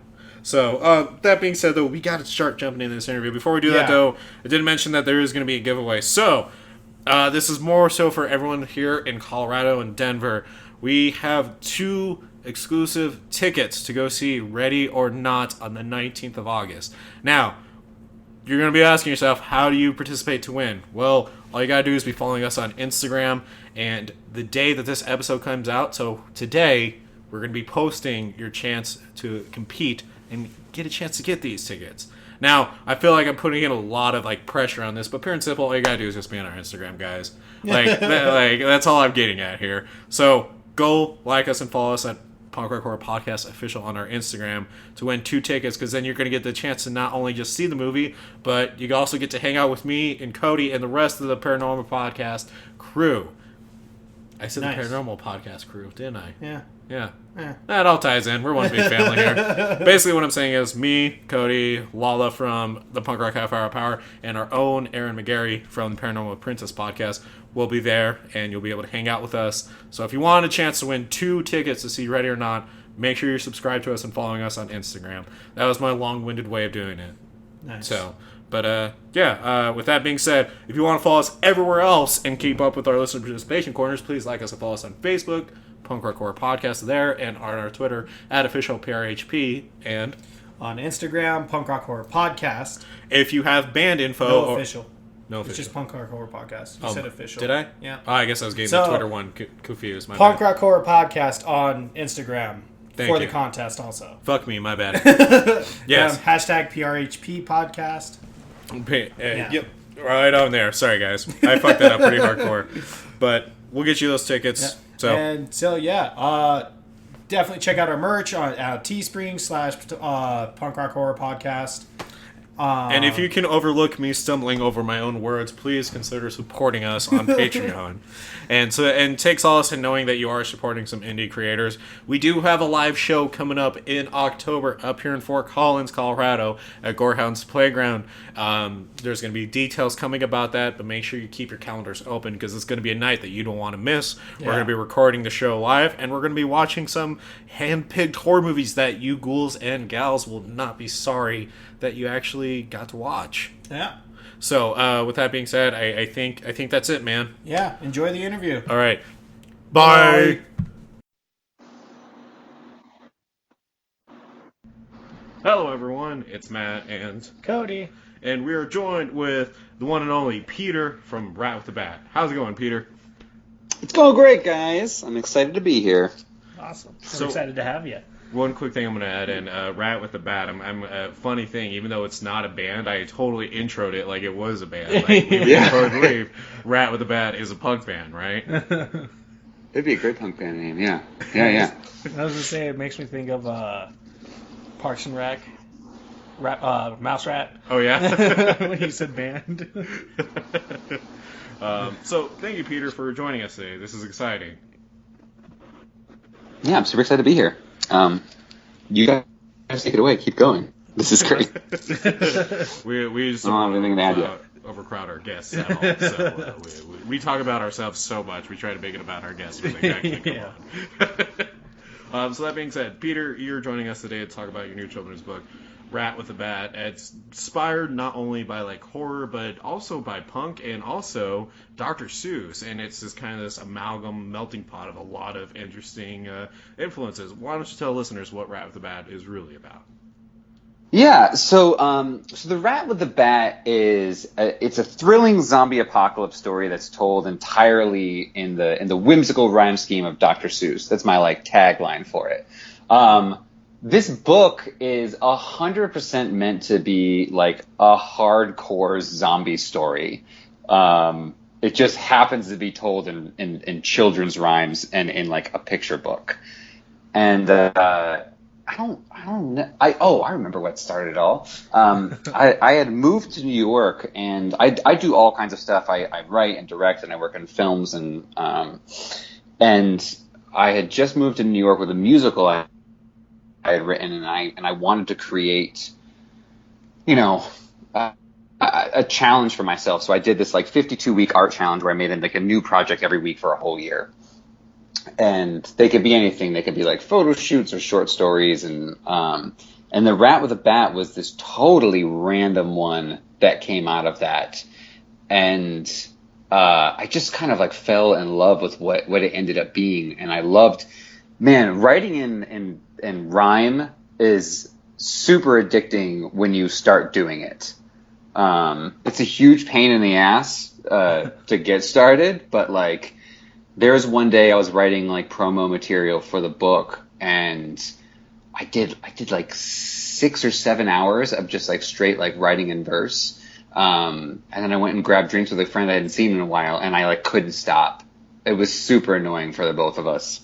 So, that being said, though, we got to start jumping into this interview. Before we do that, though, I did mention that there is going to be a giveaway. So, this is more so for everyone here in Colorado and Denver. We have 2 exclusive tickets to go see Ready or Not on the 19th of August. Now, you're going to be asking yourself, how do you participate to win? Well, all you got to do is be following us on Instagram, and the day that this episode comes out, so today, we're going to be posting your chance to compete and get a chance to get these tickets. Now, I feel like I'm putting in a lot of like pressure on this, but pure and simple, all you gotta do is just be on our Instagram, guys. Like, that's all I'm getting at here. So go like us and follow us at Punk Rock Horror Podcast Official on our Instagram to win 2 tickets, because then you're going to get the chance to not only just see the movie, but you also get to hang out with me and Cody and the rest of the Paranormal Podcast crew. I said nice. The Paranormal Podcast crew, didn't I? Yeah. Yeah. That all ties in. We're one big family here. Basically, what I'm saying is me, Cody, Lala from the Punk Rock Half Hour Power, and our own Aaron McGarry from the Paranormal Princess Podcast will be there, and you'll be able to hang out with us. So if you want a chance to win 2 tickets to see Ready or Not, make sure you're subscribed to us and following us on Instagram. That was my long-winded way of doing it. Nice. So, but with that being said, if you want to follow us everywhere else and keep up with our listener participation corners, please like us and follow us on Facebook, Punk Rock Horror Podcast there, and on our Twitter at official PRHP, and on Instagram, Punk Rock Horror Podcast. If you have band info, no official. No It's official. just Punk Rock Horror Podcast. You said official. Did I? Yeah. Oh, I guess I was getting So, the Twitter one confused. My Punk bad. Rock Horror Podcast on Instagram Thank for you. the contest also. Fuck me, my bad. Yes. Hashtag PRHP Podcast. Yep. Right on there. Sorry, guys. I fucked that up pretty hardcore. But we'll get you those tickets. Yeah. So, definitely check out our merch on Teespring / Punk Rock Horror Podcast. And if you can overlook me stumbling over my own words, please consider supporting us on Patreon. And take solace in knowing that you are supporting some indie creators. We do have a live show coming up in October up here in Fort Collins, Colorado at Gorehound's Playground. There's going to be details coming about that, but make sure you keep your calendars open because it's going to be a night that you don't want to miss. We're going to be recording the show live, and we're going to be watching some hand-picked horror movies that you ghouls and gals will not be sorry that you actually got to watch. Yeah. So, with that being said, I think that's it, man. Yeah. Enjoy the interview. All right. Bye. Hello, everyone. It's Matt and Cody. we are joined with the one and only Peter from Rat with the Bat. How's it going, Peter? It's going great, guys. I'm excited to be here. Awesome. So excited to have you. One quick thing I'm going to add in, Rat with the Bat, I'm a funny thing, even though it's not a band, I totally introed it like it was a band. Like, we both believe Rat with the Bat is a punk band, right? It'd be a great punk band name, yeah. Yeah. I was going to say, it makes me think of Parks and Rec, Mouse Rat. Oh, yeah? When you said band. So, thank you, Peter, for joining us today. This is exciting. Yeah, I'm super excited to be here. You guys take it away. Keep going. This is great. we just don't have anything to add yet. Overcrowd our guests at all. So we talk about ourselves so much. We try to make it about our guests when they actually come on. So that being said, Peter, you're joining us today to talk about your new children's book, Rat with a Bat. It's inspired not only by like horror, but also by punk and also Dr. Seuss. And it's just kind of this amalgam melting pot of a lot of interesting influences. Why don't you tell listeners what Rat with a Bat is really about? Yeah, so the Rat with the Bat is it's a thrilling zombie apocalypse story that's told entirely in the whimsical rhyme scheme of Dr. Seuss. That's my like tagline for it. This book is 100% meant to be like a hardcore zombie story. It just happens to be told in children's rhymes and in like a picture book. And I don't know. I remember what started it all. I had moved to New York, and I do all kinds of stuff. I write and direct, and I work in films, and I had just moved to New York with a musical I had written, and I wanted to create, a challenge for myself. So I did this like 52-week art challenge where I made like a new project every week for a whole year. And they could be anything. They could be like photo shoots or short stories. And the Rat with a Bat was this totally random one that came out of that. And I just kind of like fell in love with what it ended up being. And I loved, writing in rhyme is super addicting when you start doing it. It's a huge pain in the ass to get started, but like, there was one day I was writing like promo material for the book, and I did like 6 or 7 hours of just like straight like writing in verse. And then I went and grabbed drinks with a friend I hadn't seen in a while, and I like couldn't stop. It was super annoying for the both of us.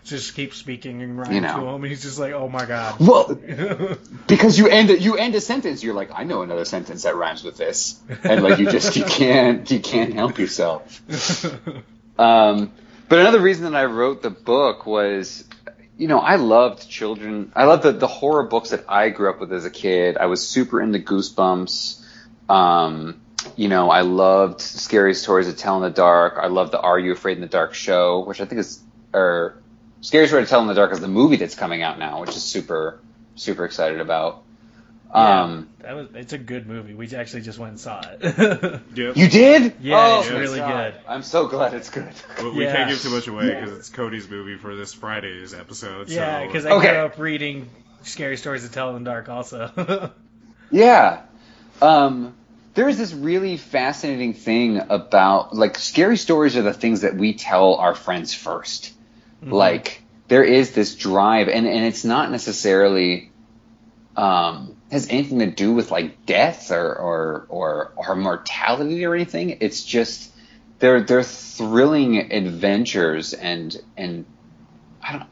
Just keep speaking and rhyme to him, and he's just like, "Oh my god!" Well, because you end a sentence, you're like, "I know another sentence that rhymes with this," and like you can't help yourself. But another reason that I wrote the book was, I loved children. I loved the horror books that I grew up with as a kid. I was super into Goosebumps. I loved Scary Stories to Tell in the Dark. I loved the Are You Afraid in the Dark show, which I think is Scary Story to Tell in the Dark is the movie that's coming out now, which is super, super excited about. It's a good movie. We actually just went and saw it. Yep. You did? Yeah, it's really good. I'm so glad it's good. We can't give too much away because it's Cody's movie for this Friday's episode. Yeah, because I grew up reading Scary Stories to Tell in the Dark also. Yeah. There is this really fascinating thing about, like, scary stories are the things that we tell our friends first. Mm-hmm. Like, there is this drive, and it's not necessarily has anything to do with, like, death or mortality or anything. It's just they're thrilling adventures, and I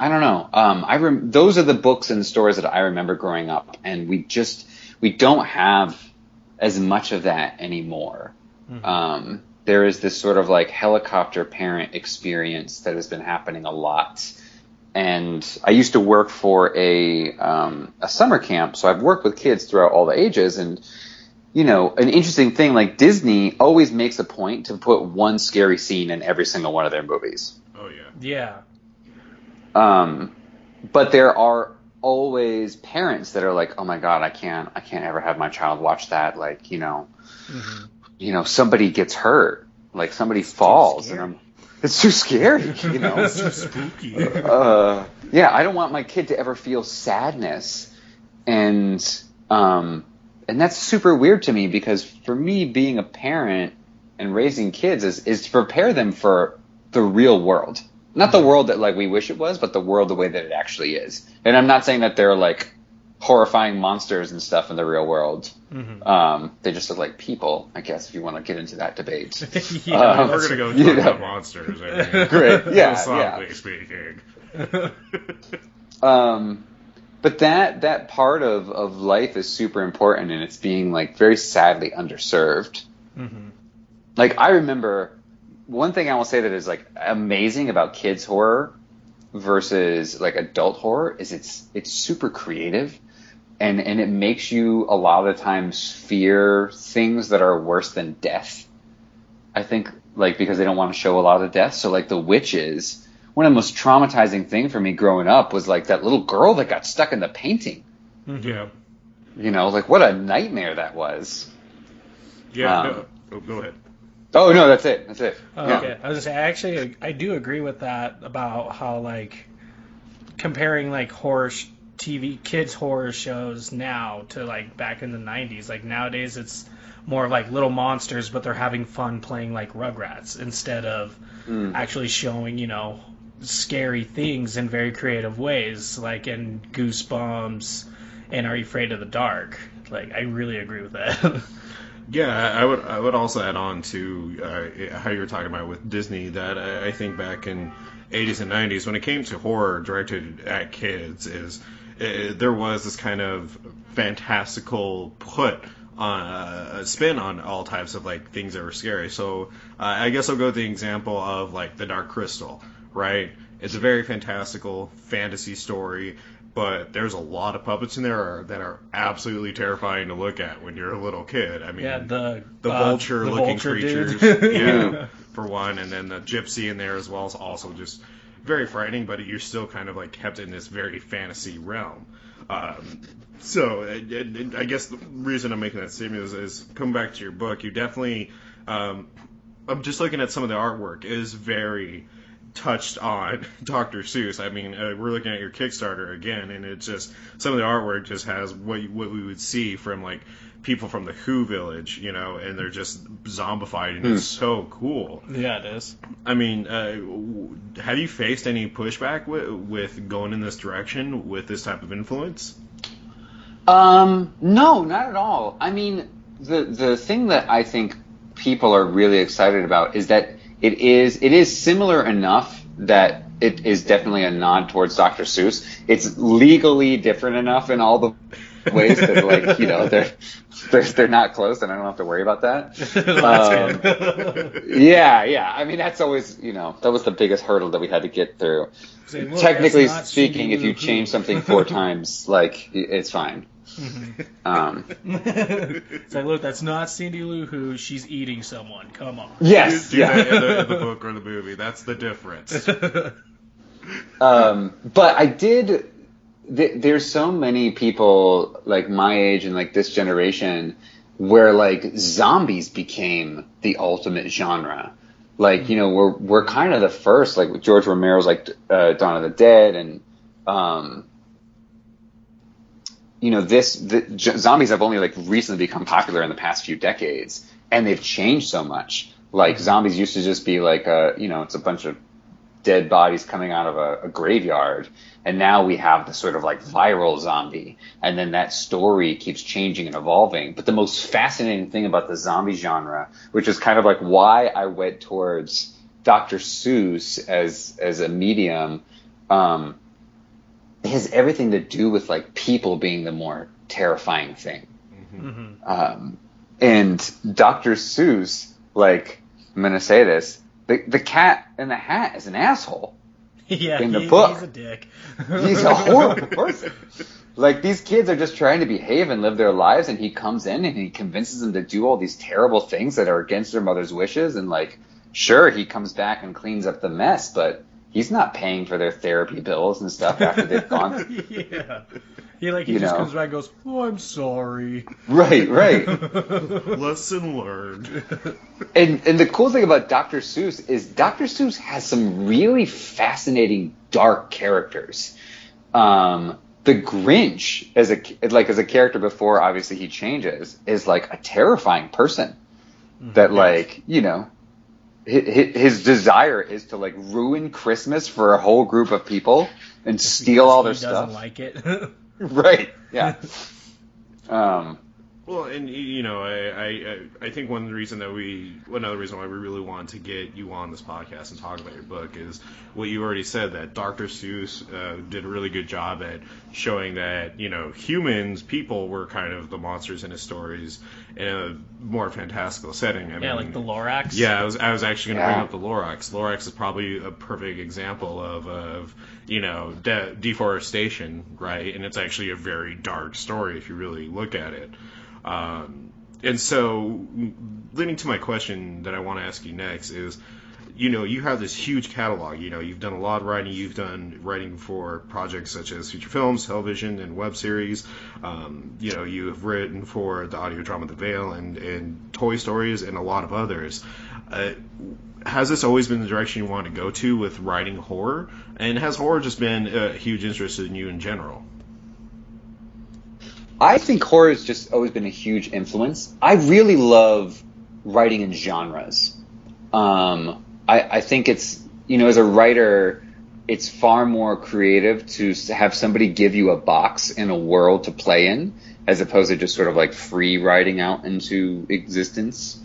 don't know. Those are the books and stories that I remember growing up, and we don't have as much of that anymore. Mm-hmm. There is this sort of like helicopter parent experience that has been happening a lot. And I used to work for a summer camp, so I've worked with kids throughout all the ages. And, you know, an interesting thing, like Disney always makes a point to put one scary scene in every single one of their movies. Oh, yeah. Yeah. But there are always parents that are like, oh my God, I can't ever have my child watch that. Like, you know, somebody gets hurt, like somebody falls, and it's too scary, you know. It's too spooky. Yeah, I don't want my kid to ever feel sadness, and that's super weird to me, because for me, being a parent and raising kids is to prepare them for the real world. Not the world that, like, we wish it was, but the world the way that it actually is. And I'm not saying that they're, like, horrifying monsters and stuff in the real world. Mm-hmm. They just look like people, I guess, if you want to get into that debate. Yeah, we're going to go talk about monsters. I mean, great, yeah. Philosophically speaking. But that part of life is super important, and it's being, like, very sadly underserved. Mm-hmm. Like, I remember... One thing I will say that is, like, amazing about kids horror versus, like, adult horror is it's super creative, and it makes you a lot of the times fear things that are worse than death. I think, like, because they don't want to show a lot of death. So, like, the witches, one of the most traumatizing thing for me growing up was, like, that little girl that got stuck in the painting. Yeah. You know, like, what a nightmare that was. Yeah. Go ahead. Oh, no, that's it. Oh, yeah. Okay. I was going to say, I do agree with that about how, like, comparing, like, horror TV, kids horror shows now to, like, back in the 90s. Like, nowadays it's more of, like, little monsters, but they're having fun playing, like, Rugrats instead of actually showing, you know, scary things in very creative ways, like in Goosebumps and Are You Afraid of the Dark? Like, I really agree with that. Yeah, I would also add on to how you were talking about with Disney, that I think back in 80s and 90s, when it came to horror directed at kids, there was this kind of fantastical spin on all types of, like, things that were scary. So I guess I'll go with the example of, like, The Dark Crystal, right? It's a very fantastical fantasy story, but there's a lot of puppets in there that are absolutely terrifying to look at when you're a little kid. I mean, yeah, the vulture-looking vulture creatures, yeah, for one, and then the gypsy in there as well is also just very frightening, but you're still kind of, like, kept in this very fantasy realm. So I guess the reason I'm making that statement is coming back to your book, you definitely, I'm just looking at some of the artwork, is very touched on Dr. Seuss. I mean, we're looking at your Kickstarter again, and it's just, some of the artwork just has what we would see from, like, people from the Who Village, you know, and they're just zombified, and it's so cool. Yeah, it is. I mean, have you faced any pushback with going in this direction with this type of influence? No, not at all. I mean, the thing that I think people are really excited about is that it is similar enough that it is definitely a nod towards Dr. Seuss. It's legally different enough in all the ways that, like, you know, they're not close, and I don't have to worry about that. Yeah. I mean, that's always, you know, that was the biggest hurdle that we had to get through. Say, Technically speaking, if you change something 4 times, like, it's fine. Mm-hmm. It's like, look, that's not Cindy Lou Who. She's eating someone. Come on. Yes. Do that in the book or the movie. That's the difference. But I did. There's so many people, like, my age and, like, this generation, where, like, zombies became the ultimate genre. Like, you know, we're kind of the first, like, George Romero's, like, Dawn of the Dead, and zombies have only like recently become popular in the past few decades, and they've changed so much. Like zombies used to just be like it's a bunch of dead bodies coming out of a graveyard, and now we have the sort of like viral zombie, and then that story keeps changing and evolving. But the most fascinating thing about the zombie genre, which is kind of like why I went towards Dr. Seuss as a medium, it has everything to do with like people being the more terrifying thing. And Dr. Seuss, like, I'm gonna say this, the cat in the hat is an asshole. Yeah, in the book. He's a dick. He's a horrible person. Like, these kids are just trying to behave and live their lives, and he comes in and he convinces them to do all these terrible things that are against their mother's wishes, and like, sure, he comes back and cleans up the mess, but he's not paying for their therapy bills and stuff after they've gone. Yeah. He just comes back and goes, "Oh, I'm sorry." Right. Lesson learned. And the cool thing about Dr. Seuss is Dr. Seuss has some really fascinating dark characters. The Grinch as a character before obviously he changes is like a terrifying person that like, his desire is to like ruin Christmas for a whole group of people and steal all their stuff. He doesn't like it. Right. Yeah. Well, and I think another reason why we really wanted to get you on this podcast and talk about your book is what you already said, that Dr. Seuss did a really good job at showing that people were kind of the monsters in his stories in a more fantastical setting. I mean, like the Lorax. Yeah, I was actually going to bring up the Lorax. Lorax is probably a perfect example of deforestation, right? And it's actually a very dark story if you really look at it. And so, leading to my question that I want to ask you next is, you have this huge catalog. You've done a lot of writing. You've done writing for projects such as feature films, television, and web series. You have written for the audio drama The Veil and Toy Stories and a lot of others. Has this always been the direction you want to go to with writing horror? And has horror just been a huge interest in you in general? I think horror has just always been a huge influence. I really love writing in genres. I think it's, as a writer, it's far more creative to have somebody give you a box and a world to play in, as opposed to just sort of like free writing out into existence.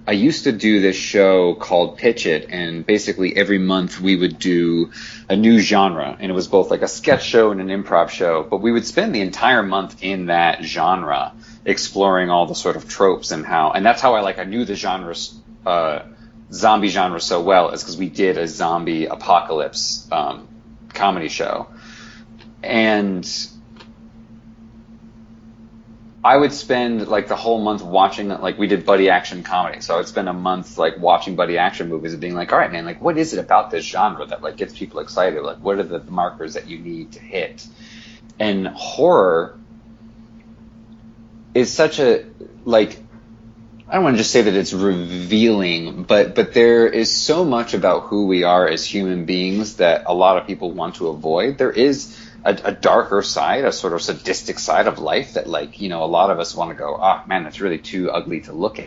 I used to do this show called Pitch It, and basically every month we would do a new genre, and it was both like a sketch show and an improv show, but we would spend the entire month in that genre, exploring all the sort of tropes and that's how I knew the zombie genre so well, is because we did a zombie apocalypse comedy show. And I would spend like the whole month watching, like we did buddy action comedy. So I would spend a month like watching buddy action movies and being like, all right, man, like what is it about this genre that like gets people excited? Like what are the markers that you need to hit? And horror is such a, like, I don't want to just say that it's revealing, but there is so much about who we are as human beings that a lot of people want to avoid. There is a darker side, a sort of sadistic side of life that, like, a lot of us want to go, oh man, that's really too ugly to look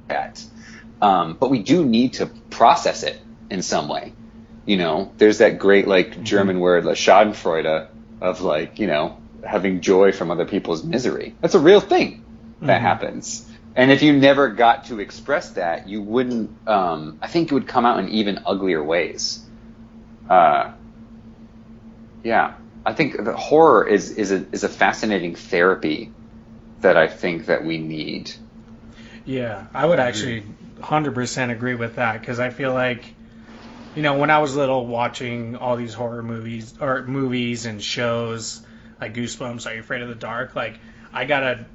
at. But we do need to process it in some way. There's that great, like, German word, like, Schadenfreude, of like, having joy from other people's misery. That's a real thing that happens. And if you never got to express that, you wouldn't, I think it would come out in even uglier ways. Yeah, I think the horror is a fascinating therapy that I think that we need. Yeah, I would actually 100% agree with that, because I feel like, when I was little, watching all these horror movies and shows like Goosebumps, Are You Afraid of the Dark? Like, I got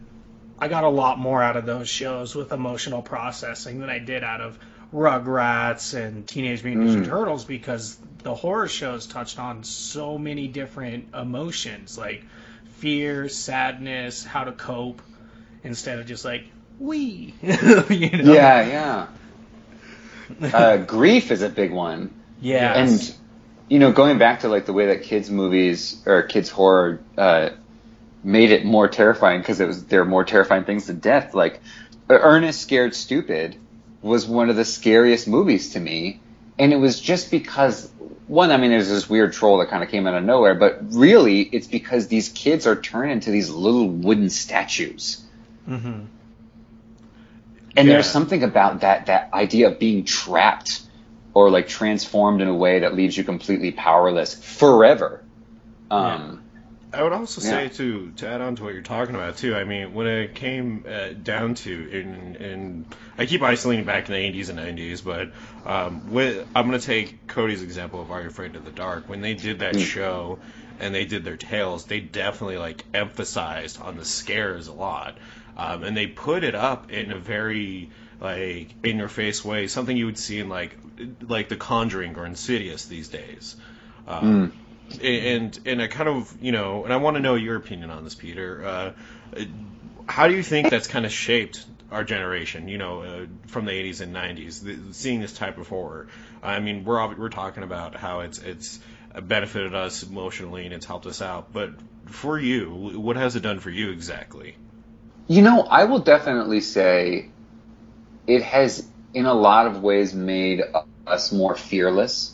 a lot more out of those shows with emotional processing than I did out of Rugrats and Teenage Mutant Ninja Turtles, because the horror shows touched on so many different emotions, like fear, sadness, how to cope, instead of just like, wee. Yeah. Grief is a big one. Yeah. And going back to like the way that kids movies or kids horror made it more terrifying because there are more terrifying things than death. Like Ernest Scared Stupid was one of the scariest movies to me, and it was just because one, I mean, there's this weird troll that kind of came out of nowhere, but really it's because these kids are turned into these little wooden statues. Mm-hmm. And there's something about that idea of being trapped or like transformed in a way that leaves you completely powerless forever. I would also say to add on to what you're talking about too. I mean, when it came down to, and I keep isolating back in the 80s and 90s, but I'm going to take Cody's example of Are You Afraid of the Dark? When they did that show and they did their tales, they definitely like emphasized on the scares a lot, and they put it up in a very like in your face way, something you would see in like The Conjuring or Insidious these days. And I kind of, and I want to know your opinion on this, Peter. How do you think that's kind of shaped our generation, from the 80s and 90s, seeing this type of horror? I mean, we're talking about how it's benefited us emotionally and it's helped us out. But for you, what has it done for you exactly? I will definitely say it has, in a lot of ways, made us more fearless.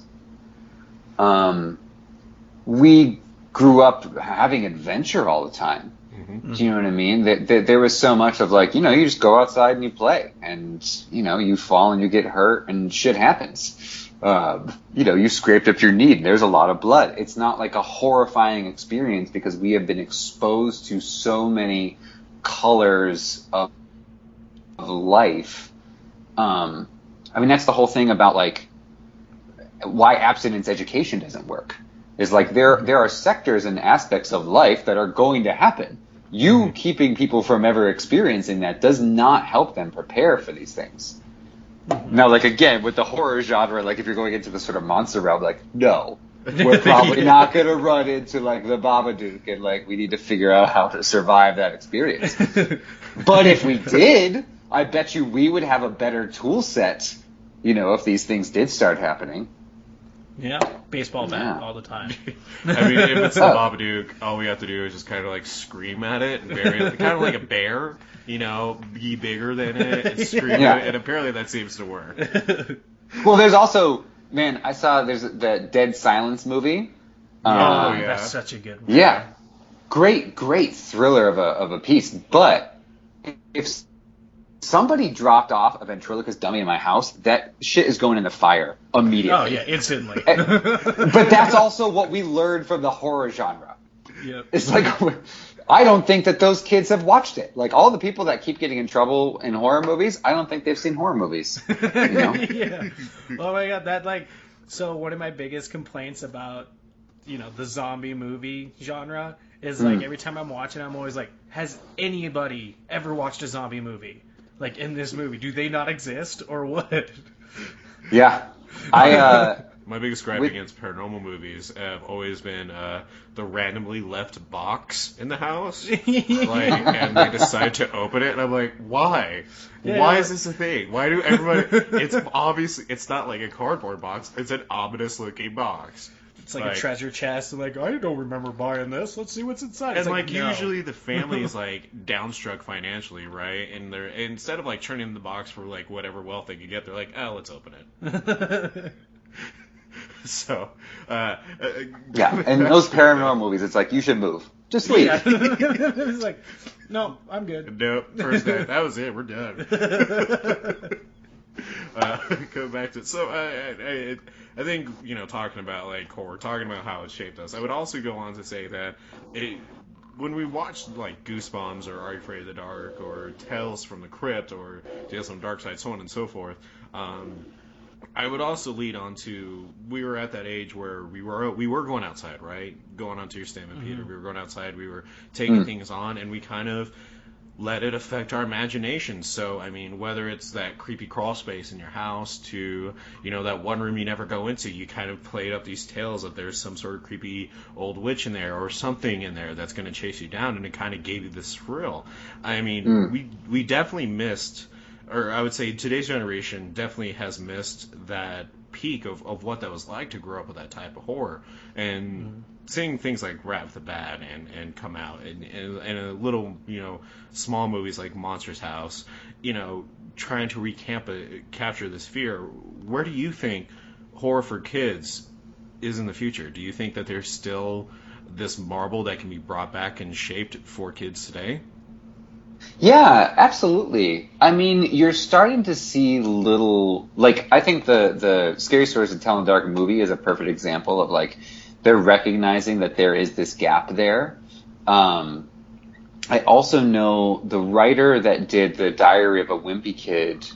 We grew up having adventure all the time. Mm-hmm. Do you know what I mean? There was so much of like, you just go outside and you play, and you fall and you get hurt and shit happens. You scraped up your knee and there's a lot of blood. It's not like a horrifying experience because we have been exposed to so many colors of life. I mean, that's the whole thing about like why abstinence education doesn't work. Is like there are sectors and aspects of life that are going to happen. You keeping people from ever experiencing that does not help them prepare for these things. Mm-hmm. Now, like again, with the horror genre, like if you're going into the sort of monster realm, like no, we're probably not going to run into like the Babadook, and like we need to figure out how to survive that experience. But if we did, I bet you we would have a better tool set, if these things did start happening. Yeah, baseball bat all the time. I mean, if it's the Babadook, all we have to do is just kind of like scream at it and bury it, kind of like a bear, be bigger than it and scream at it, and apparently that seems to work. Well, there's also, man, I saw there's the Dead Silence movie. That's such a good movie. Yeah, great thriller of a piece, but if somebody dropped off a ventriloquist dummy in my house, that shit is going in the fire immediately. Oh, yeah, instantly. But that's also what we learned from the horror genre. Yep. It's like, I don't think that those kids have watched it. Like, all the people that keep getting in trouble in horror movies, I don't think they've seen horror movies. Yeah. Oh, my God. So one of my biggest complaints about, the zombie movie genre is, like, every time I'm watching, I'm always like, has anybody ever watched a zombie movie? Like, in this movie, do they not exist, or what? Yeah. My biggest gripe against paranormal movies have always been the randomly left box in the house. And they decide to open it, and I'm like, why? Yeah. Why is this a thing? Why do everybody... It's obviously... It's not like a cardboard box. It's an ominous-looking box. It's like a treasure chest, and like, I don't remember buying this. Let's see what's inside. And like usually the family is like downstruck financially, right? And they're instead of like turning the box for like whatever wealth they could get, they're like, oh, let's open it. So, yeah, and those paranormal movies, it's like you should move, just leave. Yeah. It's like, no, I'm good. Nope, first night, that was it. We're done. Go back to so I think talking about like horror, talking about how it shaped us. I would also go on to say that when we watched like Goosebumps or Are You Afraid of the Dark or Tales from the Crypt or Tales from the Dark Side, so on and so forth, I would also lead on to we were at that age where we were going outside, right? Going on to your statement, Peter. We were going outside. We were taking things on, and we kind of let it affect our imagination. So, I mean, whether it's that creepy crawl space in your house to, that one room you never go into, you kind of played up these tales that there's some sort of creepy old witch in there or something in there that's going to chase you down, and it kind of gave you this thrill. I mean, we definitely missed, or I would say today's generation definitely has missed that peak of what that was like to grow up with that type of horror, and seeing things like Rat with the Bat and come out, and a little, small movies like Monsters House, trying to capture this fear. Where do you think horror for kids is in the future? Do you think that there's still this marble that can be brought back and shaped for kids today? Yeah, absolutely. I mean, you're starting to see little, like, I think the Scary Stories to Tell in the Dark movie is a perfect example of, like, they're recognizing that there is this gap there. I also know the writer that did the Diary of a Wimpy Kid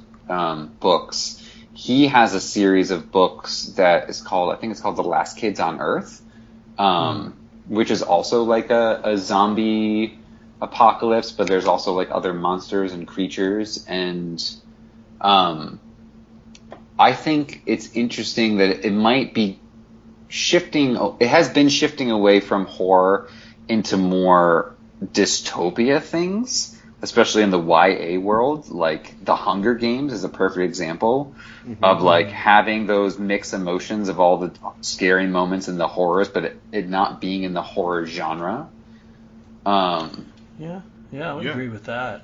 books. He has a series of books that is called, I think it's called The Last Kids on Earth, which is also like a zombie apocalypse, but there's also like other monsters and creatures. And I think it's interesting that it might be shifting, it has been shifting away from horror into more dystopia things, especially in the YA world. Like The Hunger Games is a perfect example of like having those mixed emotions of all the scary moments in the horrors, but it not being in the horror genre. Yeah, I would agree with that.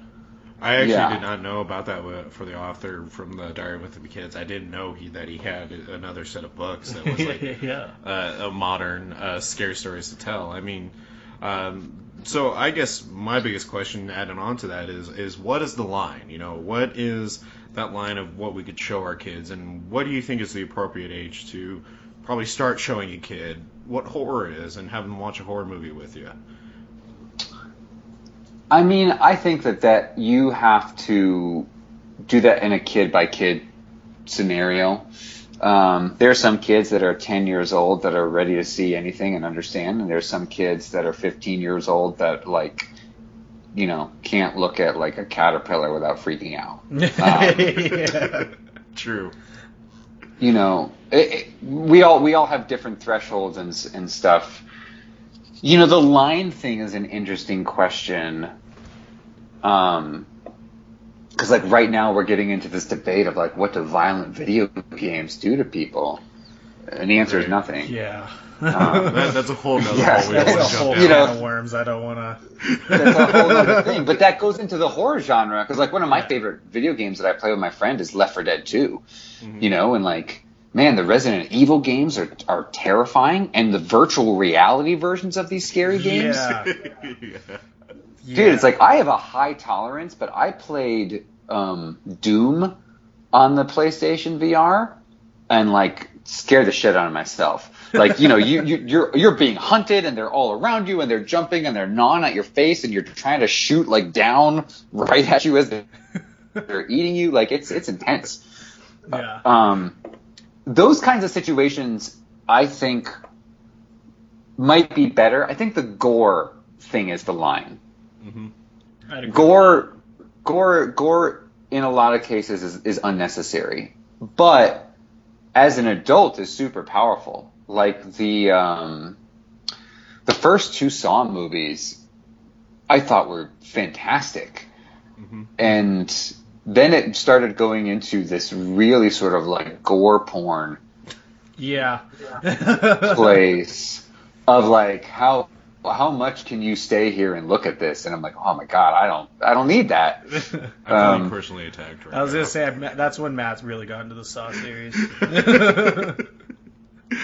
I actually did not know about that for the author from the Diary with the Kids. I didn't know that he had another set of books that was like a modern scary stories to tell. I mean, so I guess my biggest question adding on to that is what is the line? What is that line of what we could show our kids, and what do you think is the appropriate age to probably start showing a kid what horror is and have them watch a horror movie with you? I mean, I think that you have to do that in a kid-by-kid scenario. There are some kids that are 10 years old that are ready to see anything and understand, and there's some kids that are 15 years old that, like, can't look at, like, a caterpillar without freaking out. True. We all have different thresholds and stuff. The line thing is an interesting question. Because, like, right now we're getting into this debate of, like, what do violent video games do to people? And the answer is nothing. Yeah. That's a whole nother hole. That's a whole can of worms. I don't want to... That's a whole other thing. But that goes into the horror genre. Because, like, one of my favorite video games that I play with my friend is Left 4 Dead 2. And, like, man, the Resident Evil games are terrifying. And the virtual reality versions of these scary games... Dude, it's like I have a high tolerance, but I played Doom on the PlayStation VR and like scared the shit out of myself. Like, you're being hunted and they're all around you and they're jumping and they're gnawing at your face and you're trying to shoot like down right at you as they're eating you. Like it's intense. Yeah. Those kinds of situations I think might be better. I think the gore thing is the line. Gore in a lot of cases is unnecessary, but as an adult is super powerful. Like the first two Saw movies I thought were fantastic, and then it started going into this really sort of like gore porn place of like how much can you stay here and look at this? And I'm like, oh my god, I don't need that. I'm feeling personally attacked right now. I was gonna say that's when Matt's really got into the Saw series.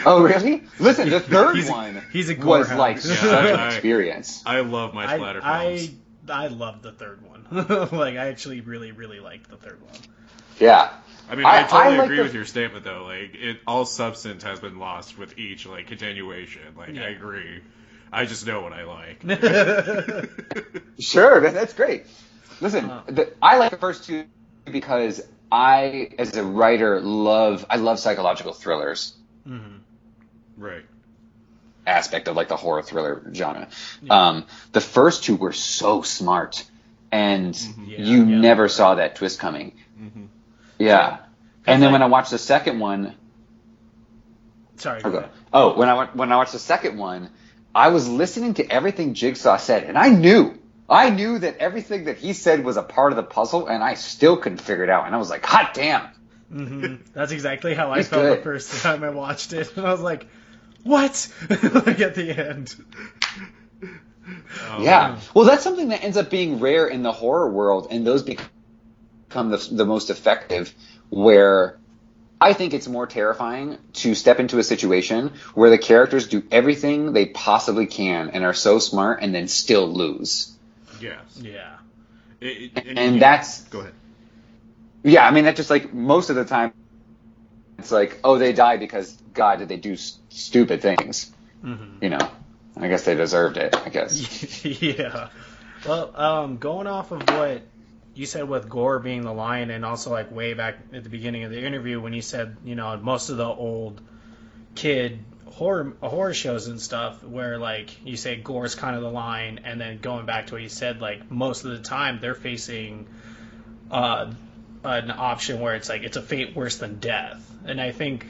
Oh really? Listen, the third one he's a gore was hound. like such an experience. I love my splatter films. I loved the third one. Like I actually really really liked the third one. Yeah. I mean, I totally agree with your statement, though. Like, all substance has been lost with each, like, continuation. Like, I agree. I just know what I like. Sure, that's great. Listen, I like the first two because I, as a writer, love psychological thrillers. Right. Aspect of like the horror thriller genre. Yeah. The first two were so smart, and you never saw that twist coming. Yeah. And then when I watched the second one, when I watched the second one, I was listening to everything Jigsaw said, and I knew that everything that he said was a part of the puzzle, and I still couldn't figure it out. And I was like, hot damn, That's exactly how I He's felt good. the first time I watched it, and I was like, "What?" Like at the end. Yeah. Well, that's something that ends up being rare in the horror world, and those become the most effective, where I think it's more terrifying to step into a situation where the characters do everything they possibly can and are so smart and then still lose. Yes. Yeah. And that's... Go ahead. Yeah, I mean, that's just like most of the time it's like, oh, they died because, God, did they do stupid things? You know, I guess they deserved it, I guess. Yeah. Well, going off of what you said with Gore being the lion, and also like way back at the beginning of the interview when you said, you know, most of the old kid horror shows and stuff where like you say Gore's kind of the lion, and then going back to what you said, like most of the time they're facing an option where it's like it's a fate worse than death. And I think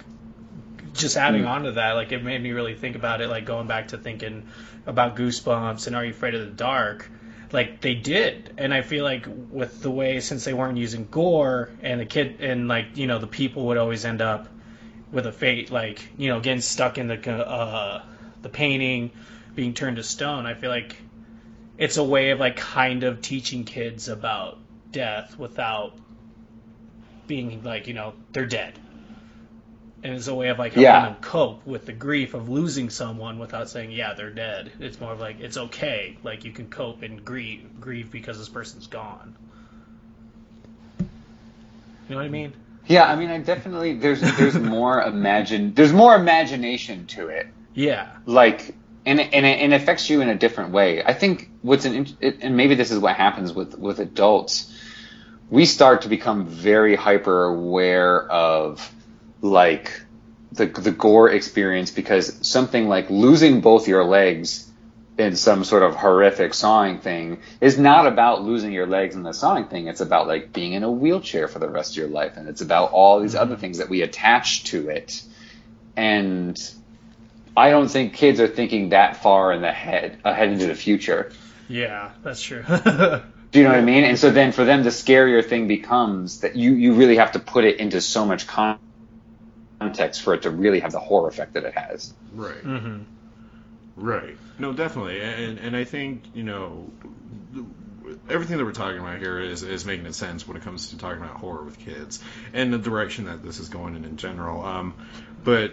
just adding on to that, like it made me really think about it, like going back to thinking about Goosebumps and Are You Afraid of the Dark? Like they did, and I feel like with the way, since they weren't using gore, and the kid and like, you know, the people would always end up with a fate, like, you know, getting stuck in the painting, being turned to stone. I feel like it's a way of like kind of teaching kids about death without being like, you know, they're dead. And it's a way of like helping them cope with the grief of losing someone without saying, yeah, they're dead. It's more of like, it's okay. Like you can cope and grieve because this person's gone. You know what I mean? Yeah, I mean, I definitely there's more imagination to it. Yeah. Like, and it affects you in a different way. I think and maybe this is what happens with adults. We start to become very hyper aware of like the gore experience, because something like losing both your legs in some sort of horrific sawing thing is not about losing your legs in the sawing thing. It's about like being in a wheelchair for the rest of your life, and it's about all these other things that we attach to it. And I don't think kids are thinking that far ahead into the future. Yeah, that's true. Do you know what I mean? And so then for them, the scarier thing becomes that you really have to put it into so much context for it to really have the horror effect that it has. Right. Right. No, definitely. And I think, you know, everything that we're talking about here is making sense when it comes to talking about horror with kids and the direction that this is going in general. But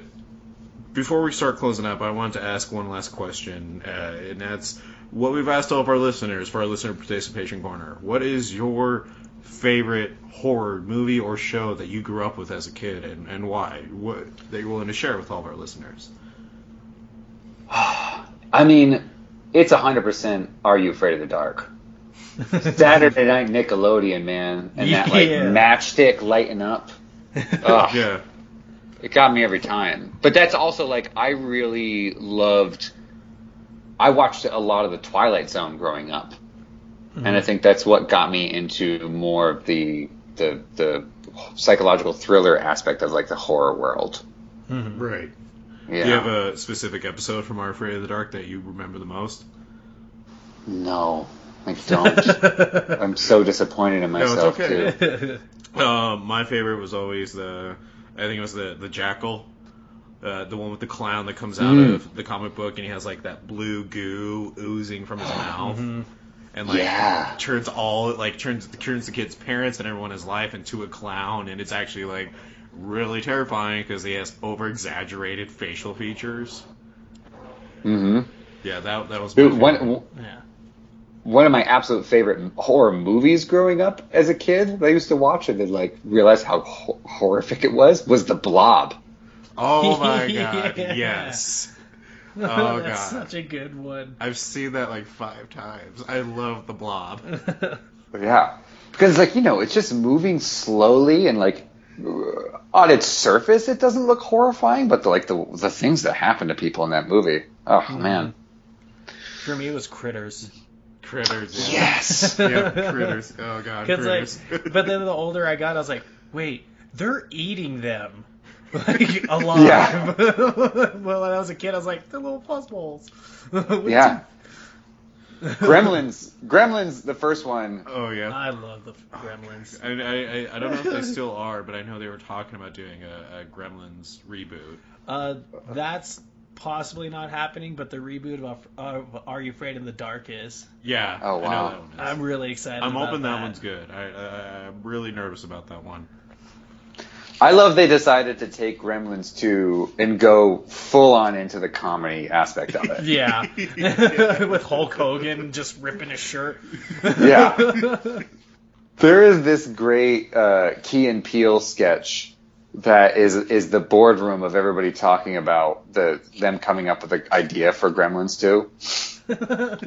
before we start closing up, I wanted to ask one last question, and that's what we've asked all of our listeners for our listener participation corner. What is your favorite horror movie or show that you grew up with as a kid, and why? What that you're willing to share with all of our listeners? I mean, it's 100% Are You Afraid of the Dark? Saturday Night Nickelodeon, man. And that like matchstick lighting up. Ugh. Yeah. It got me every time. But that's also like, I watched a lot of the Twilight Zone growing up. And I think that's what got me into more of the psychological thriller aspect of like the horror world. Right. Yeah. Do you have a specific episode from Are You Afraid of the Dark that you remember the most? No, I don't. I'm so disappointed in myself, okay. too. My favorite was always I think it was the Jackal. The one with the clown that comes out of the comic book, and he has like that blue goo oozing from his mouth. And like turns the kid's parents and everyone in his life into a clown, and it's actually like really terrifying because he has over exaggerated facial features. Yeah, that was one of my absolute favorite horror movies growing up as a kid that I used to watch and then like realize how horrific it was The Blob. Oh my god, yes. Oh That's god, such a good one. I've seen that like 5 times. I love The Blob. Yeah, because like, you know, it's just moving slowly and like on its surface it doesn't look horrifying, but the things that happen to people in that movie, man. For me, it was Critters. Critters. Yeah. Yes. Yeah, Critters. Oh god, Critters. Like, but then the older I got, I was like, wait, they're eating them. Like, alive. Yeah. Well, when I was a kid, I was like, they're little puzzles. Yeah. Gremlins, the first one. Oh yeah. I love the Gremlins. I don't know if they still are, but I know they were talking about doing a Gremlins reboot. That's possibly not happening, but the reboot of Are You Afraid in the Dark is. Yeah. Oh, wow. I know that one is. I'm really excited. I'm about hoping that one's good. I'm really nervous about that one. I love they decided to take Gremlins 2 and go full on into the comedy aspect of it. Yeah, with Hulk Hogan just ripping his shirt. Yeah. There is this great Key and Peele sketch that is the boardroom of everybody talking about them coming up with the idea for Gremlins 2.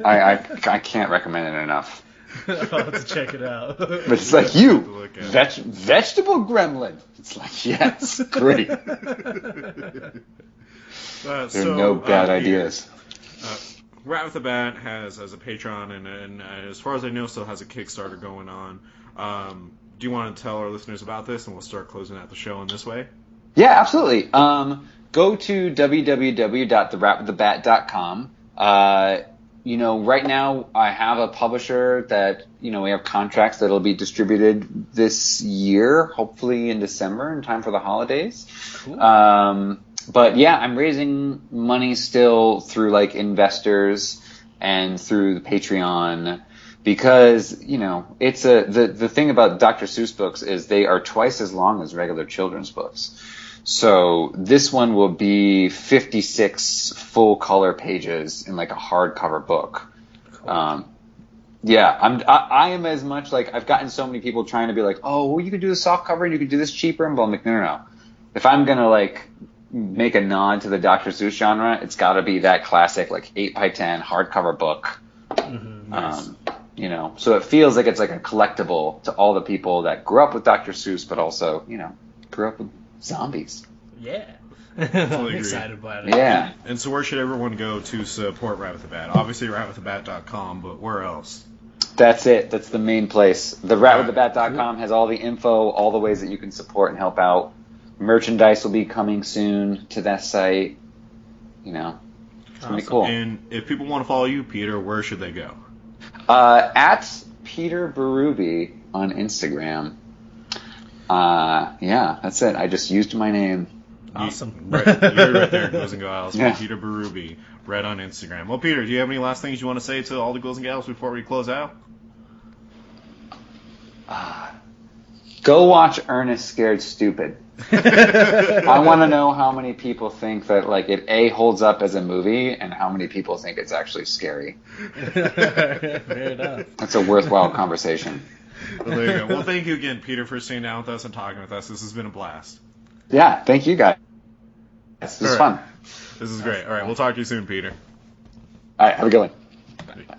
I can't recommend it enough. I'll have to check it out. But it's like, you, vegetable gremlin. It's like, yes, great. There are no bad ideas. Rat with the Bat has a Patreon, and as far as I know, still has a Kickstarter going on. Do you want to tell our listeners about this, and we'll start closing out the show in this way? Yeah, absolutely. Go to www.theratwiththebat.com. Right now I have a publisher that, we have contracts that'll be distributed this year, hopefully in December in time for the holidays. Cool. But yeah, I'm raising money still through like investors and through the Patreon because, it's the thing about Dr. Seuss books is they are twice as long as regular children's books. So this one will be 56 full color pages in like a hardcover book. Cool. I am as much like I've gotten so many people trying to be like, oh, well, you could do the soft cover and you could do this cheaper, and I'm like, no. If I'm gonna like make a nod to the Dr. Seuss genre, it's got to be that classic like 8x10 hardcover book. Mm-hmm, nice. So it feels like it's like a collectible to all the people that grew up with Dr. Seuss, but also grew up with zombies. Yeah. I'm excited about it. Yeah. And so where should everyone go to support Rat with the Bat? Obviously ratwiththebat.com, but where else? That's it. That's the main place. The ratwiththebat.com has all the info, all the ways that you can support and help out. Merchandise will be coming soon to that site. It's going to be cool. And if people want to follow you, Peter, where should they go? At Peter Berube on Instagram. That's it. I just used my name. Awesome. You're right there, Ghouls and Gals. Yeah. Peter Berube, right on Instagram. Well, Peter, do you have any last things you want to say to all the Ghouls and Gals before we close out? Go watch Ernest Scared Stupid. I want to know how many people think that like it holds up as a movie and how many people think it's actually scary. Fair enough. That's a worthwhile conversation. Well, there you go. Well, thank you again, Peter, for sitting down with us and talking with us. This has been a blast. Yeah, thank you guys. This was fun. This is great. All right, we'll talk to you soon, Peter. All right, have a good one. Bye.